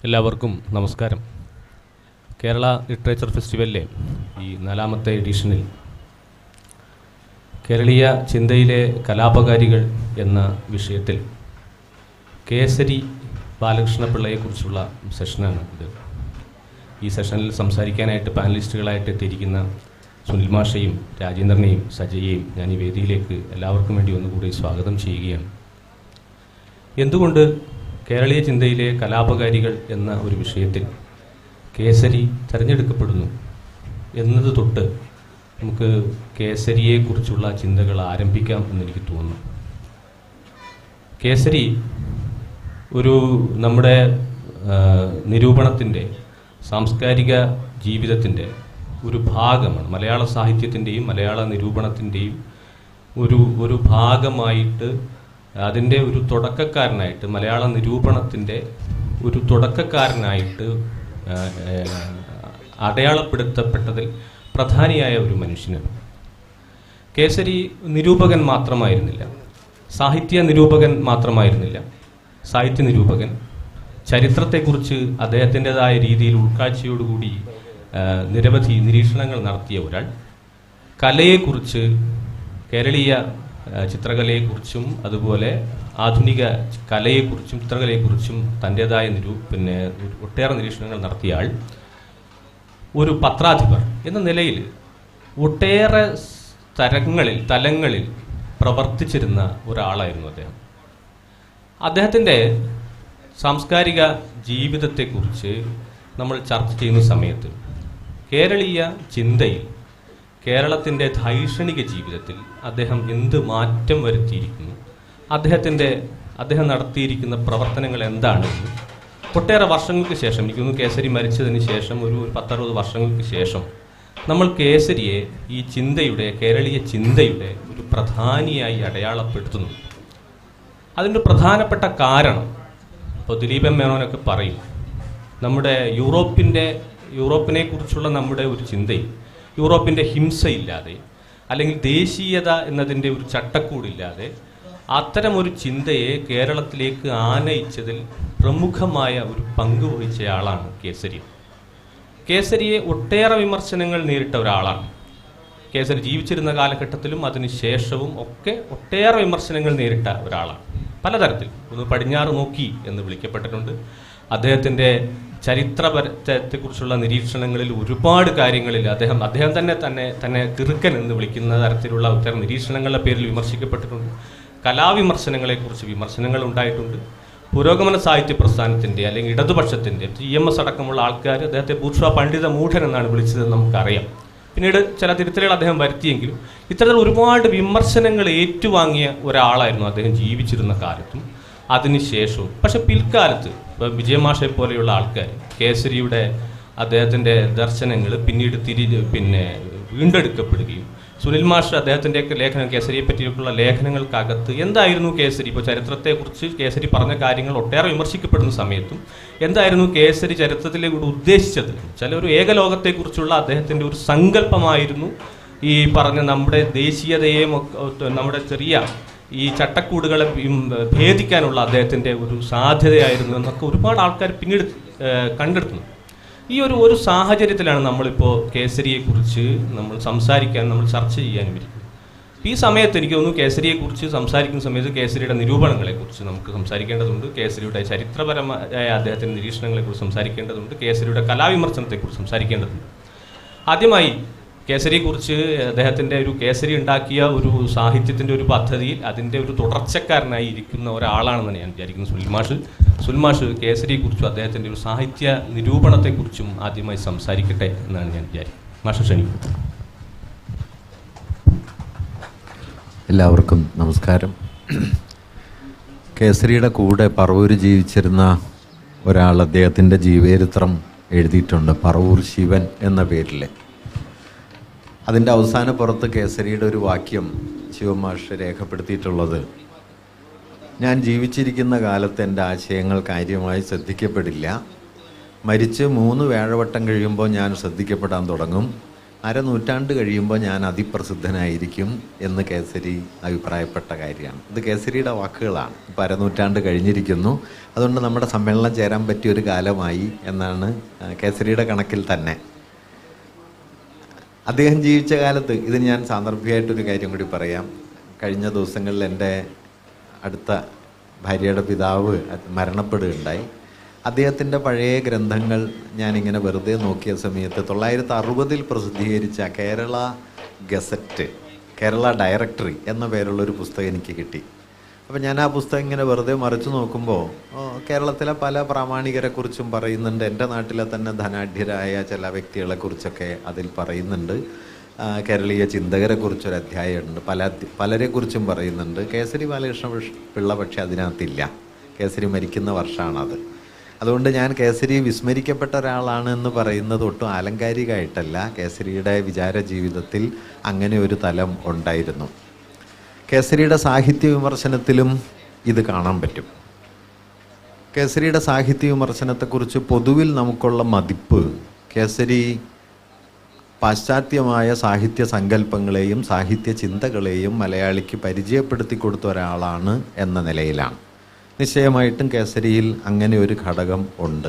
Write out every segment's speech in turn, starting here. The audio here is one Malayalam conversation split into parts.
എല്ലാവർക്കും നമസ്കാരം. കേരള ലിറ്ററേച്ചർ ഫെസ്റ്റിവലിലെ ഈ 4ാമത്തെ എഡിഷനിൽ കേരളീയ ചിന്തയിലെ കലാപകാരികൾ എന്ന വിഷയത്തിൽ കേസരി ബാലകൃഷ്ണപിള്ളയെക്കുറിച്ചുള്ള സെഷനാണ് ഇത്. ഈ സെഷനിൽ സംസാരിക്കാനായിട്ട് പാനലിസ്റ്റുകളായിട്ട് എത്തിയിരിക്കുന്ന സുനിൽ മാഷയും രാജേന്ദ്രനെയും സജയെയും ഞാൻ ഈ വേദിയിലേക്ക് എല്ലാവർക്കും വേണ്ടി ഒന്നുകൂടി സ്വാഗതം ചെയ്യുകയാണ്. എന്തുകൊണ്ട് കേരളീയ ചിന്തയിലെ കലാപകാരികൾ എന്ന ഒരു വിഷയത്തിൽ കേസരി തിരഞ്ഞെടുക്കപ്പെടുന്നു എന്നത് തൊട്ട് നമുക്ക് കേസരിയെക്കുറിച്ചുള്ള ചിന്തകൾ ആരംഭിക്കാം എന്നെനിക്ക് തോന്നുന്നു. കേസരി ഒരു നമ്മുടെ നിരൂപണത്തിൻ്റെ സാംസ്കാരിക ജീവിതത്തിൻ്റെ ഒരു ഭാഗമാണ്. മലയാള സാഹിത്യത്തിൻ്റെയും മലയാള നിരൂപണത്തിൻ്റെയും ഒരു ഭാഗമായിട്ട് അതിൻ്റെ ഒരു തുടക്കക്കാരനായിട്ട് മലയാള നിരൂപണത്തിൻ്റെ ഒരു തുടക്കക്കാരനായിട്ട് അടയാളപ്പെടുത്തപ്പെട്ടതിൽ പ്രധാനിയായ ഒരു മനുഷ്യനാണ്. കേസരി നിരൂപകൻ മാത്രമായിരുന്നില്ല, സാഹിത്യ നിരൂപകൻ മാത്രമായിരുന്നില്ല. സാഹിത്യ നിരൂപകൻ, ചരിത്രത്തെക്കുറിച്ച് അദ്ദേഹത്തിൻ്റെതായ രീതിയിൽ ഉൾക്കാഴ്ചയോടുകൂടി നിരവധി നിരീക്ഷണങ്ങൾ നടത്തിയ ഒരാൾ, കലയെക്കുറിച്ച്, കേരളീയ ചിത്രകലയെക്കുറിച്ചും അതുപോലെ ആധുനിക കലയെക്കുറിച്ചും ചിത്രകലയെക്കുറിച്ചും തൻ്റെതായ ഒട്ടേറെ നിരീക്ഷണങ്ങൾ നടത്തിയ ആൾ, ഒരു പത്രാധിപർ എന്ന നിലയിൽ ഒട്ടേറെ തലങ്ങളിൽ പ്രവർത്തിച്ചിരുന്ന ഒരാളായിരുന്നു അദ്ദേഹം. അദ്ദേഹത്തിൻ്റെ സാംസ്കാരിക ജീവിതത്തെക്കുറിച്ച് നമ്മൾ ചർച്ച ചെയ്യുന്ന സമയത്ത് കേരളീയ ചിന്തയിൽ, കേരളത്തിൻ്റെ ധൈഷണിക ജീവിതത്തിൽ അദ്ദേഹം എന്ത് മാറ്റം വരുത്തിയിരിക്കുന്നു, അദ്ദേഹം നടത്തിയിരിക്കുന്ന പ്രവർത്തനങ്ങൾ എന്താണെന്ന് ഒട്ടേറെ വർഷങ്ങൾക്ക് ശേഷം, എനിക്കൊന്ന് കേസരി മരിച്ചതിന് ശേഷം ഒരു 10-60 വർഷങ്ങൾക്ക് ശേഷം നമ്മൾ കേസരിയെ ഈ ചിന്തയുടെ, കേരളീയ ചിന്തയുടെ ഒരു പ്രധാനിയായി അടയാളപ്പെടുത്തുന്നു. അതിൻ്റെ പ്രധാനപ്പെട്ട കാരണം, ഇപ്പോൾ ദിലീപൻ മേനോനൊക്കെ പറയും, നമ്മുടെ യൂറോപ്പിനെ കുറിച്ചുള്ള നമ്മുടെ ഒരു ചിന്തയിൽ യൂറോപ്പിൻ്റെ ഹിംസയില്ലാതെ, അല്ലെങ്കിൽ ദേശീയത എന്നതിൻ്റെ ഒരു ചട്ടക്കൂടില്ലാതെ അത്തരമൊരു ചിന്തയെ കേരളത്തിലേക്ക് ആനയിച്ചതിൽ പ്രമുഖമായ ഒരു പങ്ക് വഹിച്ചയാളാണ് കേസരി. കേസരിയെ ഒട്ടേറെ വിമർശനങ്ങൾ നേരിട്ട ഒരാളാണ്. കേസരി ജീവിച്ചിരുന്ന കാലഘട്ടത്തിലും അതിനുശേഷവും ഒക്കെ ഒട്ടേറെ വിമർശനങ്ങൾ നേരിട്ട ഒരാളാണ്. പലതരത്തിൽ. ഒന്ന് പടിഞ്ഞാറ് നോക്കി എന്ന് വിളിക്കപ്പെട്ടിട്ടുണ്ട്. അദ്ദേഹത്തിൻ്റെ ചരിത്രപരത്തെക്കുറിച്ചുള്ള നിരീക്ഷണങ്ങളിൽ ഒരുപാട് കാര്യങ്ങളിൽ അദ്ദേഹം തന്നെ കിറുക്കൻ എന്ന് വിളിക്കുന്ന തരത്തിലുള്ള ഒട്ടേറെ നിരീക്ഷണങ്ങളുടെ പേരിൽ വിമർശിക്കപ്പെട്ടിട്ടുണ്ട്. കലാവിമർശനങ്ങളെക്കുറിച്ച് വിമർശനങ്ങൾ ഉണ്ടായിട്ടുണ്ട്. പുരോഗമന സാഹിത്യ പ്രസ്ഥാനത്തിൻ്റെ അല്ലെങ്കിൽ ഇടതുപക്ഷത്തിൻ്റെ TMS അടക്കമുള്ള ആൾക്കാർ അദ്ദേഹത്തെ ബൂർഷ്വാ പണ്ഡിത മൂഢൻ എന്നാണ് വിളിച്ചതെന്ന് നമുക്കറിയാം. പിന്നീട് ചില തിരുത്തലുകൾ അദ്ദേഹം വരുത്തിയെങ്കിലും ഇത്തരത്തിൽ ഒരുപാട് വിമർശനങ്ങൾ ഏറ്റുവാങ്ങിയ ഒരാളായിരുന്നു അദ്ദേഹം ജീവിച്ചിരുന്ന കാലത്തും അതിനുശേഷവും. പക്ഷെ പിൽക്കാലത്ത് ഇപ്പോൾ വിജയമാഷെ പോലെയുള്ള ആൾക്കാർ കേസരിയുടെ അദ്ദേഹത്തിൻ്റെ ദർശനങ്ങൾ പിന്നീട് വീണ്ടെടുക്കപ്പെടുകയും, സുനിൽ മാഷ് അദ്ദേഹത്തിൻ്റെയൊക്കെ ലേഖനം, കേസരിയെ പറ്റിയുള്ള ലേഖനങ്ങൾക്കകത്ത് എന്തായിരുന്നു കേസരി, ഇപ്പോൾ ചരിത്രത്തെക്കുറിച്ച് കേസരി പറഞ്ഞ കാര്യങ്ങൾ ഒട്ടേറെ വിമർശിക്കപ്പെടുന്ന സമയത്തും എന്തായിരുന്നു കേസരി ചരിത്രത്തിലേക്ക് ഉദ്ദേശിച്ചത് ചില ഒരു ഏകലോകത്തെക്കുറിച്ചുള്ള അദ്ദേഹത്തിൻ്റെ ഒരു സങ്കല്പമായിരുന്നു ഈ പറഞ്ഞ നമ്മുടെ ദേശീയതയെയും നമ്മുടെ ചെറിയ ഈ ചട്ടക്കൂടുകളെ ഭേദിക്കാനുള്ള അദ്ദേഹത്തിൻ്റെ ഒരു സാധ്യതയായിരുന്നു എന്നൊക്കെ ഒരുപാട് ആൾക്കാർ പിന്നീട് കണ്ടെടുത്തു. ഈ ഒരു സാഹചര്യത്തിലാണ് നമ്മളിപ്പോൾ കേസരിയെക്കുറിച്ച് നമ്മൾ ചർച്ച ചെയ്യാനും ഇരിക്കുന്നത്. ഈ സമയത്ത് എനിക്ക് തോന്നുന്നു കേസരിയെക്കുറിച്ച് സംസാരിക്കുന്ന സമയത്ത് കേസരിയുടെ നിരൂപണങ്ങളെക്കുറിച്ച് നമുക്ക് സംസാരിക്കേണ്ടതുണ്ട്, കേസരിയുടെ ചരിത്രപരമായ അദ്ദേഹത്തിൻ്റെ നിരീക്ഷണങ്ങളെക്കുറിച്ച് സംസാരിക്കേണ്ടതുണ്ട്, കേസരിയുടെ കലാവിമർശനത്തെക്കുറിച്ച് സംസാരിക്കേണ്ടതുണ്ട്. ആദ്യമായി കേസരിയെക്കുറിച്ച് അദ്ദേഹത്തിൻ്റെ കേസരി ഉണ്ടാക്കിയ ഒരു സാഹിത്യത്തിൻ്റെ ഒരു പദ്ധതിയിൽ അതിൻ്റെ ഒരു തുടർച്ചക്കാരനായി ഇരിക്കുന്ന ഒരാളാണെന്ന് ഞാൻ വിചാരിക്കുന്നു സുനിൽ മാഷ് കേസരിയെക്കുറിച്ചും അദ്ദേഹത്തിൻ്റെ ഒരു സാഹിത്യ നിരൂപണത്തെക്കുറിച്ചും ആദ്യമായി സംസാരിക്കട്ടെ എന്നാണ് ഞാൻ വിചാരിക്കുന്നത്. മാഷ് ക്ഷണിക്കും. എല്ലാവർക്കും നമസ്കാരം. കേസരിയുടെ കൂടെ പറവൂർ ജീവിച്ചിരുന്ന ഒരാൾ അദ്ദേഹത്തിൻ്റെ ജീവചരിത്രം എഴുതിയിട്ടുണ്ട്, പറവൂർ ശിവൻ എന്ന പേരിൽ. അതിൻ്റെ അവസാന പുറത്ത് കേസരിയുടെ ഒരു വാക്യം ശിവമാഷ് രേഖപ്പെടുത്തിയിട്ടുള്ളത്, ഞാൻ ജീവിച്ചിരിക്കുന്ന കാലത്ത് എൻ്റെ ആശയങ്ങൾ കാര്യമായി ശ്രദ്ധിക്കപ്പെടില്ല. മരിച്ച് 3 വ്യാഴവട്ടം കഴിയുമ്പോൾ ഞാൻ ശ്രദ്ധിക്കപ്പെടാൻ തുടങ്ങും. അരനൂറ്റാണ്ട് കഴിയുമ്പോൾ ഞാൻ അതിപ്രസിദ്ധനായിരിക്കും എന്ന് കേസരി അഭിപ്രായപ്പെട്ട കാര്യമാണ്. ഇത് കേസരിയുടെ വാക്കുകളാണ്. ഇപ്പോൾ അരനൂറ്റാണ്ട് കഴിഞ്ഞിരിക്കുന്നു, അതുകൊണ്ട് നമ്മുടെ സമ്മേളനം ചേരാൻ പറ്റിയൊരു കാലമായി എന്നാണ് കേസരിയുടെ കണക്കിൽ തന്നെ. അദ്ദേഹം ജീവിച്ച കാലത്ത്, ഇത് ഞാൻ സാന്ദർഭികമായിട്ടൊരു കാര്യം കൂടി പറയാം. കഴിഞ്ഞ ദിവസങ്ങളിൽ എൻ്റെ അടുത്ത ഭാര്യയുടെ പിതാവ് മരണപ്പെടുകയുണ്ടായി. അദ്ദേഹത്തിൻ്റെ പഴയ ഗ്രന്ഥങ്ങൾ ഞാനിങ്ങനെ വെറുതെ നോക്കിയ സമയത്ത് 1960 പ്രസിദ്ധീകരിച്ച കേരള ഗസറ്റ്, കേരള ഡയറക്ടറി എന്ന പേരുള്ളൊരു പുസ്തകം എനിക്ക് കിട്ടി. അപ്പോൾ ഞാൻ ആ പുസ്തകം ഇങ്ങനെ വെറുതെ മറിച്ച് നോക്കുമ്പോൾ കേരളത്തിലെ പല പ്രാമാണികരെക്കുറിച്ചും പറയുന്നുണ്ട്. എൻ്റെ നാട്ടിലെ തന്നെ ധനാഢ്യരായ ചില വ്യക്തികളെക്കുറിച്ചൊക്കെ അതിൽ പറയുന്നുണ്ട്. കേരളീയ ചിന്തകരെക്കുറിച്ചൊരു അധ്യായമുണ്ട്. പലരെക്കുറിച്ചും പറയുന്നുണ്ട്. കേസരി ബാലകൃഷ്ണ പിള്ള പക്ഷേ അതിനകത്തില്ല. കേസരി മരിക്കുന്ന വർഷമാണത്. അതുകൊണ്ട് ഞാൻ കേസരി വിസ്മരിക്കപ്പെട്ട ഒരാളാണ് എന്ന് പറയുന്നത് ഒട്ടും ആലങ്കാരികമായിട്ടല്ല. കേസരിയുടെ വിചാര ജീവിതത്തിൽ അങ്ങനെ ഒരു തലം ഉണ്ടായിരുന്നു. കേസരിയുടെ സാഹിത്യ വിമർശനത്തിലും ഇത് കാണാൻ പറ്റും. കേസരിയുടെ സാഹിത്യ വിമർശനത്തെക്കുറിച്ച് പൊതുവിൽ നമുക്കുള്ള മതിപ്പ്, കേസരി പാശ്ചാത്യമായ സാഹിത്യ സങ്കല്പങ്ങളെയും സാഹിത്യ ചിന്തകളെയും മലയാളിക്ക് പരിചയപ്പെടുത്തി കൊടുത്ത ഒരാളാണ് എന്ന നിലയിലാണ്. നിശ്ചയമായിട്ടും കേസരിയിൽ അങ്ങനെ ഒരു ഘടകം ഉണ്ട്.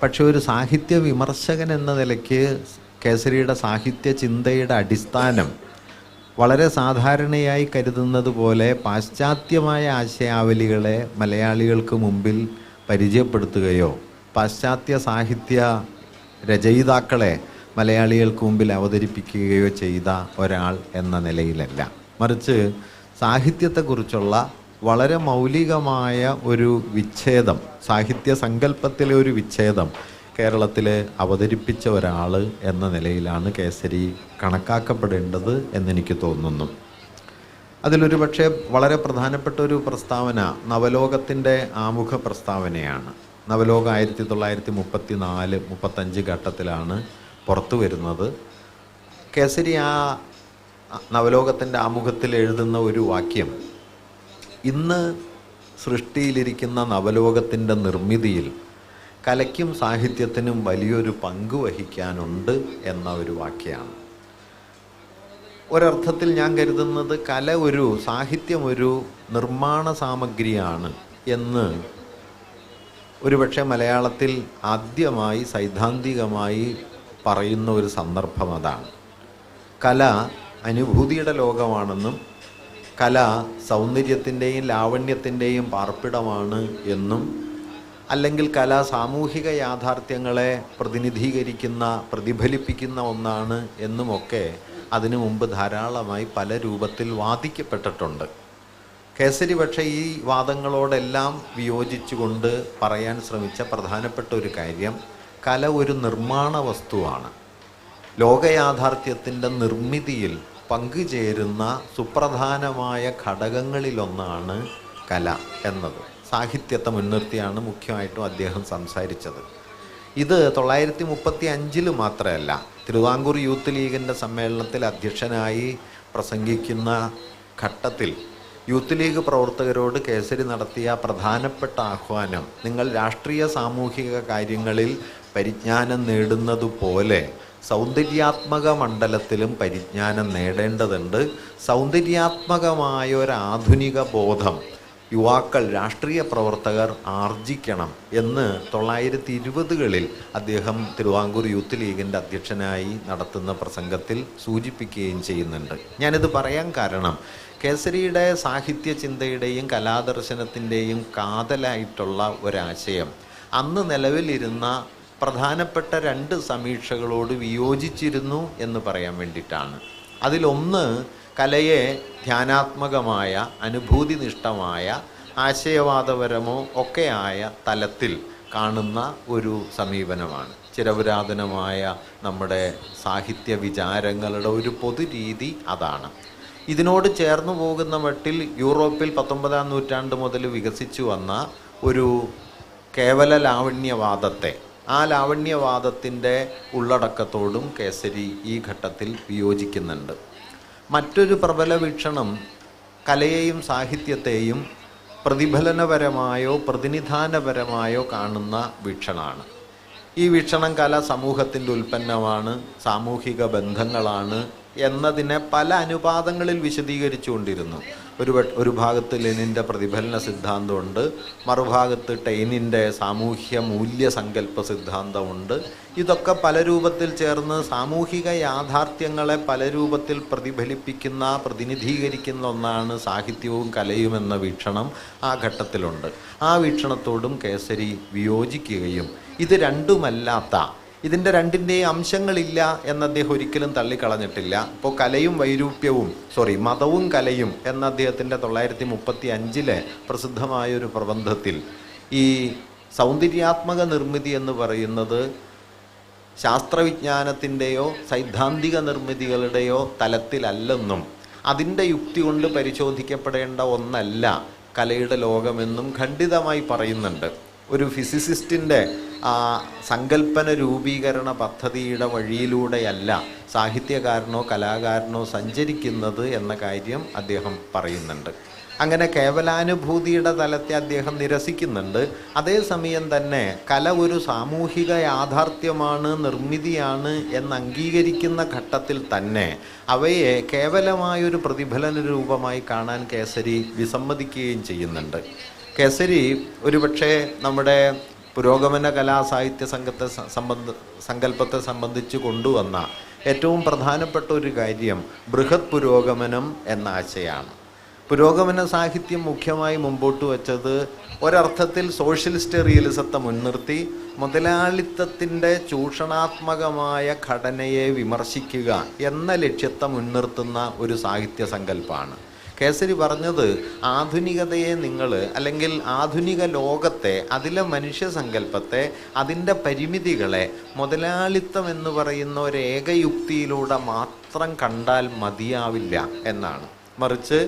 പക്ഷെ ഒരു സാഹിത്യ വിമർശകൻ എന്ന നിലയ്ക്ക് കേസരിയുടെ സാഹിത്യ ചിന്തയുടെ അടിസ്ഥാനം വളരെ സാധാരണയായി കരുതുന്നത് പോലെ പാശ്ചാത്യമായ ആശയാവലികളെ മലയാളികൾക്ക് മുമ്പിൽ പരിചയപ്പെടുത്തുകയോ പാശ്ചാത്യ സാഹിത്യ രചയിതാക്കളെ മലയാളികൾക്ക് മുമ്പിൽ അവതരിപ്പിക്കുകയോ ചെയ്ത ഒരാൾ എന്ന നിലയിലല്ല. മറിച്ച് സാഹിത്യത്തെക്കുറിച്ചുള്ള വളരെ മൗലികമായ ഒരു വിച്ഛേദം, സാഹിത്യ സങ്കല്പത്തിലെ ഒരു വിച്ഛേദം കേരളത്തിൽ അവതരിപ്പിച്ച ഒരാൾ എന്ന നിലയിലാണ് കേസരി കണക്കാക്കപ്പെടേണ്ടത് എന്നെനിക്ക് തോന്നുന്നു. അതിലൊരു പക്ഷേ വളരെ പ്രധാനപ്പെട്ട ഒരു പ്രസ്താവന നവലോകത്തിൻ്റെ ആമുഖ പ്രസ്താവനയാണ്. നവലോകം 1934-35 ഘട്ടത്തിലാണ് പുറത്തു വരുന്നത്. കേസരി ആ നവലോകത്തിൻ്റെ ആമുഖത്തിൽ എഴുതുന്ന ഒരു വാക്യം, ഇന്ന് സൃഷ്ടിയിലിരിക്കുന്ന നവലോകത്തിൻ്റെ നിർമ്മിതിയിൽ കലയ്ക്കും സാഹിത്യത്തിനും വലിയൊരു പങ്ക് വഹിക്കാനുണ്ട് എന്ന ഒരു വാക്യമാണ്. ഒരർത്ഥത്തിൽ ഞാൻ കരുതുന്നത് സാഹിത്യം ഒരു നിർമ്മാണ സാമഗ്രിയാണ് എന്ന് ഒരുപക്ഷെ മലയാളത്തിൽ ആദ്യമായി സൈദ്ധാന്തികമായി പറയുന്ന ഒരു സന്ദർഭം അതാണ്. കല അനുഭൂതിയുടെ ലോകമാണെന്നും കല സൗന്ദര്യത്തിൻ്റെയും ലാവണ്യത്തിൻ്റെയും പാർപ്പിടമാണ് എന്നും, അല്ലെങ്കിൽ കല സാമൂഹിക യാഥാർത്ഥ്യങ്ങളെ പ്രതിഫലിപ്പിക്കുന്ന ഒന്നാണ് എന്നുമൊക്കെ അതിനു മുമ്പ് ധാരാളമായി പല രൂപത്തിൽ വാദിക്കപ്പെട്ടിട്ടുണ്ട്. കേസരി പക്ഷേ ഈ വാദങ്ങളോടെല്ലാം വിയോജിച്ചുകൊണ്ട് പറയാൻ ശ്രമിച്ച പ്രധാനപ്പെട്ട ഒരു കാര്യം, കല ഒരു നിർമ്മാണ വസ്തുവാണ്. ലോകയാഥാർത്ഥ്യത്തിൻ്റെ നിർമ്മിതിയിൽ പങ്കുചേരുന്ന സുപ്രധാനമായ ഘടകങ്ങളിലൊന്നാണ് കല എന്നത്. സാഹിത്യത്തെ മുൻനിർത്തിയാണ് മുഖ്യമായിട്ടും അദ്ദേഹം സംസാരിച്ചത്. ഇത് 1935 മാത്രമല്ല, തിരുവിതാംകൂർ യൂത്ത് ലീഗിൻ്റെ സമ്മേളനത്തിൽ അധ്യക്ഷനായി പ്രസംഗിക്കുന്ന ഘട്ടത്തിൽ യൂത്ത് ലീഗ് പ്രവർത്തകരോട് കേസരി നടത്തിയ പ്രധാനപ്പെട്ട ആഹ്വാനം, നിങ്ങൾ രാഷ്ട്രീയ സാമൂഹിക കാര്യങ്ങളിൽ പരിജ്ഞാനം നേടുന്നതുപോലെ സൗന്ദര്യാത്മക മണ്ഡലത്തിലും പരിജ്ഞാനം നേടേണ്ടതുണ്ട്. സൗന്ദര്യാത്മകമായ ഒരു ആധുനിക ബോധം യുവാക്കൾ, രാഷ്ട്രീയ പ്രവർത്തകർ ആർജിക്കണം എന്ന് 1920കളിൽ അദ്ദേഹം തിരുവിതാംകൂർ യൂത്ത് ലീഗിൻ്റെ അധ്യക്ഷനായി നടത്തുന്ന പ്രസംഗത്തിൽ സൂചിപ്പിക്കുകയും ചെയ്യുന്നുണ്ട്. ഞാനിത് പറയാൻ കാരണം, കേസരിയുടെ സാഹിത്യ ചിന്തയുടെയും കലാദർശനത്തിൻ്റെയും കാതലായിട്ടുള്ള ഒരാശയം അന്ന് നിലവിലിരുന്ന പ്രധാനപ്പെട്ട 2 സമീക്ഷകളോട് വിയോജിച്ചിരുന്നു എന്ന് പറയാൻ വേണ്ടിയിട്ടാണ്. അതിലൊന്ന്, കലയെ ധ്യാനാത്മകമായ, അനുഭൂതിനിഷ്ഠമായ, ആശയവാദപരമോ ഒക്കെയായ തലത്തിൽ കാണുന്ന ഒരു സമീപനമാണ്. ചിരപുരാതനമായ നമ്മുടെ സാഹിത്യ വിചാരങ്ങളുടെ ഒരു പൊതുരീതി അതാണ്. ഇതിനോട് ചേർന്നു പോകുന്ന മട്ടിൽ യൂറോപ്പിൽ 19-ാം നൂറ്റാണ്ട് മുതൽ വികസിച്ചു വന്ന ഒരു കേവല ലാവണ്യവാദത്തെ, ആ ലാവണ്യവാദത്തിൻ്റെ ഉള്ളടക്കത്തോടും കേസരി ഈ ഘട്ടത്തിൽ വിയോജിക്കുന്നുണ്ട്. മറ്റൊരു പ്രബല വീക്ഷണം കലയെയും സാഹിത്യത്തെയും പ്രതിഫലനപരമായോ പ്രതിനിധാനപരമായോ കാണുന്ന വീക്ഷണമാണ്. ഈ വീക്ഷണം കല സമൂഹത്തിൻ്റെ ഉൽപ്പന്നമാണ്, സാമൂഹിക ബന്ധങ്ങളാണ് എന്നതിനെ പല അനുപാതങ്ങളിൽ വിശദീകരിച്ചുകൊണ്ടിരുന്നു. ഒരു ഭാഗത്ത് ലെനിൻ്റെ പ്രതിഫലന സിദ്ധാന്തമുണ്ട്, മറുഭാഗത്ത് ടൈനിൻ്റെ സാമൂഹ്യ മൂല്യസങ്കല്പ സിദ്ധാന്തമുണ്ട്. ഇതൊക്കെ പല രൂപത്തിൽ ചേർന്ന് സാമൂഹിക യാഥാർത്ഥ്യങ്ങളെ പല രൂപത്തിൽ പ്രതിനിധീകരിക്കുന്ന ഒന്നാണ് സാഹിത്യവും കലയും എന്ന വീക്ഷണം ആ ഘട്ടത്തിലുണ്ട്. ആ വീക്ഷണത്തോടും കേസരി വിയോജിക്കുകയും ഇത് രണ്ടുമല്ലാത്ത, ഇതിൻ്റെ രണ്ടിൻ്റെയും അംശങ്ങളില്ല എന്ന് അദ്ദേഹം ഒരിക്കലും തള്ളിക്കളഞ്ഞിട്ടില്ല. ഇപ്പോൾ മതവും കലയും എന്ന അദ്ദേഹത്തിൻ്റെ 1935 പ്രസിദ്ധമായൊരു പ്രബന്ധത്തിൽ ഈ സൗന്ദര്യാത്മക നിർമ്മിതി എന്ന് പറയുന്നത് ശാസ്ത്രവിജ്ഞാനത്തിൻ്റെയോ സൈദ്ധാന്തിക നിർമ്മിതികളുടെയോ തലത്തിലല്ലെന്നും അതിൻ്റെ യുക്തി കൊണ്ട് പരിശോധിക്കപ്പെടേണ്ട ഒന്നല്ല കലയുടെ ലോകമെന്നും ഖണ്ഡിതമായി പറയുന്നുണ്ട്. ഒരു ഫിസിസിസ്റ്റിൻ്റെ സങ്കല്പന രൂപീകരണ പദ്ധതിയുടെ വഴിയിലൂടെയല്ല സാഹിത്യകാരനോ കലാകാരനോ സഞ്ചരിക്കുന്നത് എന്ന കാര്യം അദ്ദേഹം പറയുന്നുണ്ട്. അങ്ങനെ കേവലാനുഭൂതിയുടെ തലത്തെ അദ്ദേഹം നിരസിക്കുന്നുണ്ട്. അതേസമയം തന്നെ കല ഒരു സാമൂഹിക യാഥാർത്ഥ്യമാണ്, നിർമ്മിതിയാണ് എന്ന് അംഗീകരിക്കുന്ന ഘട്ടത്തിൽ തന്നെ അവയെ കേവലമായൊരു പ്രതിഫലന രൂപമായി കാണാൻ കേസരി വിസമ്മതിക്കുകയും ചെയ്യുന്നുണ്ട്. കേസരി ഒരുപക്ഷെ നമ്മുടെ പുരോഗമന കലാസാഹിത്യ സങ്കല്പത്തെ സംബന്ധിച്ച് കൊണ്ടുവന്ന ഏറ്റവും പ്രധാനപ്പെട്ട ഒരു കാര്യം ബൃഹത് പുരോഗമനം എന്ന ആശയമാണ്. പുരോഗമന സാഹിത്യം മുഖ്യമായി മുമ്പോട്ട് വച്ചത് ഒരർത്ഥത്തിൽ സോഷ്യലിസ്റ്റ് റിയലിസത്തെ മുൻനിർത്തി മുതലാളിത്തത്തിൻ്റെ ചൂഷണാത്മകമായ ഘടനയെ വിമർശിക്കുക എന്ന ലക്ഷ്യത്തെ മുൻനിർത്തുന്ന ഒരു സാഹിത്യ സങ്കല്പമാണ്. കേസരി പറഞ്ഞത് ആധുനികതയെ അല്ലെങ്കിൽ ആധുനിക ലോകത്തെ, അതിലെ മനുഷ്യസങ്കല്പത്തെ, അതിൻ്റെ പരിമിതികളെ മുതലാളിത്തം എന്ന് പറയുന്ന ഒരു ഏകയുക്തിയിലൂടെ മാത്രം കണ്ടാൽ മതിയാവില്ല എന്നാണ്. മറിച്ച്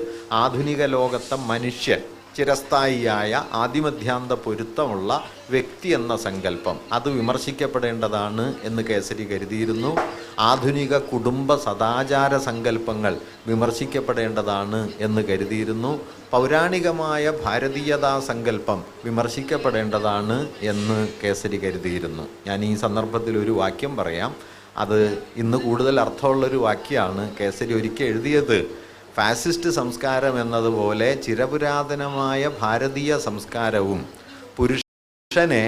ആധുനിക ലോകത്തെ മനുഷ്യൻ, ചിരസ്ഥായിയായ ആദിമധ്യാന്ത പൊരുത്തമുള്ള വ്യക്തി എന്ന സങ്കല്പം അത് വിമർശിക്കപ്പെടേണ്ടതാണ് എന്ന് കേസരി കരുതിയിരുന്നു. ആധുനിക കുടുംബ സദാചാര സങ്കല്പങ്ങൾ വിമർശിക്കപ്പെടേണ്ടതാണ് എന്ന് കരുതിയിരുന്നു. പൗരാണികമായ ഭാരതീയതാ സങ്കല്പം വിമർശിക്കപ്പെടേണ്ടതാണ് എന്ന് കേസരി കരുതിയിരുന്നു. ഞാൻ ഈ സന്ദർഭത്തിൽ ഒരു വാക്യം പറയാം. അത് ഇന്ന് കൂടുതൽ അർത്ഥമുള്ളൊരു വാക്യമാണ്. കേസരി ഒരിക്കൽ എഴുതിയത്, ഫാസിസ്റ്റ് സംസ്കാരം എന്നതുപോലെ ചിരപുരാതനമായ ഭാരതീയ സംസ്കാരവും പുരുഷനെ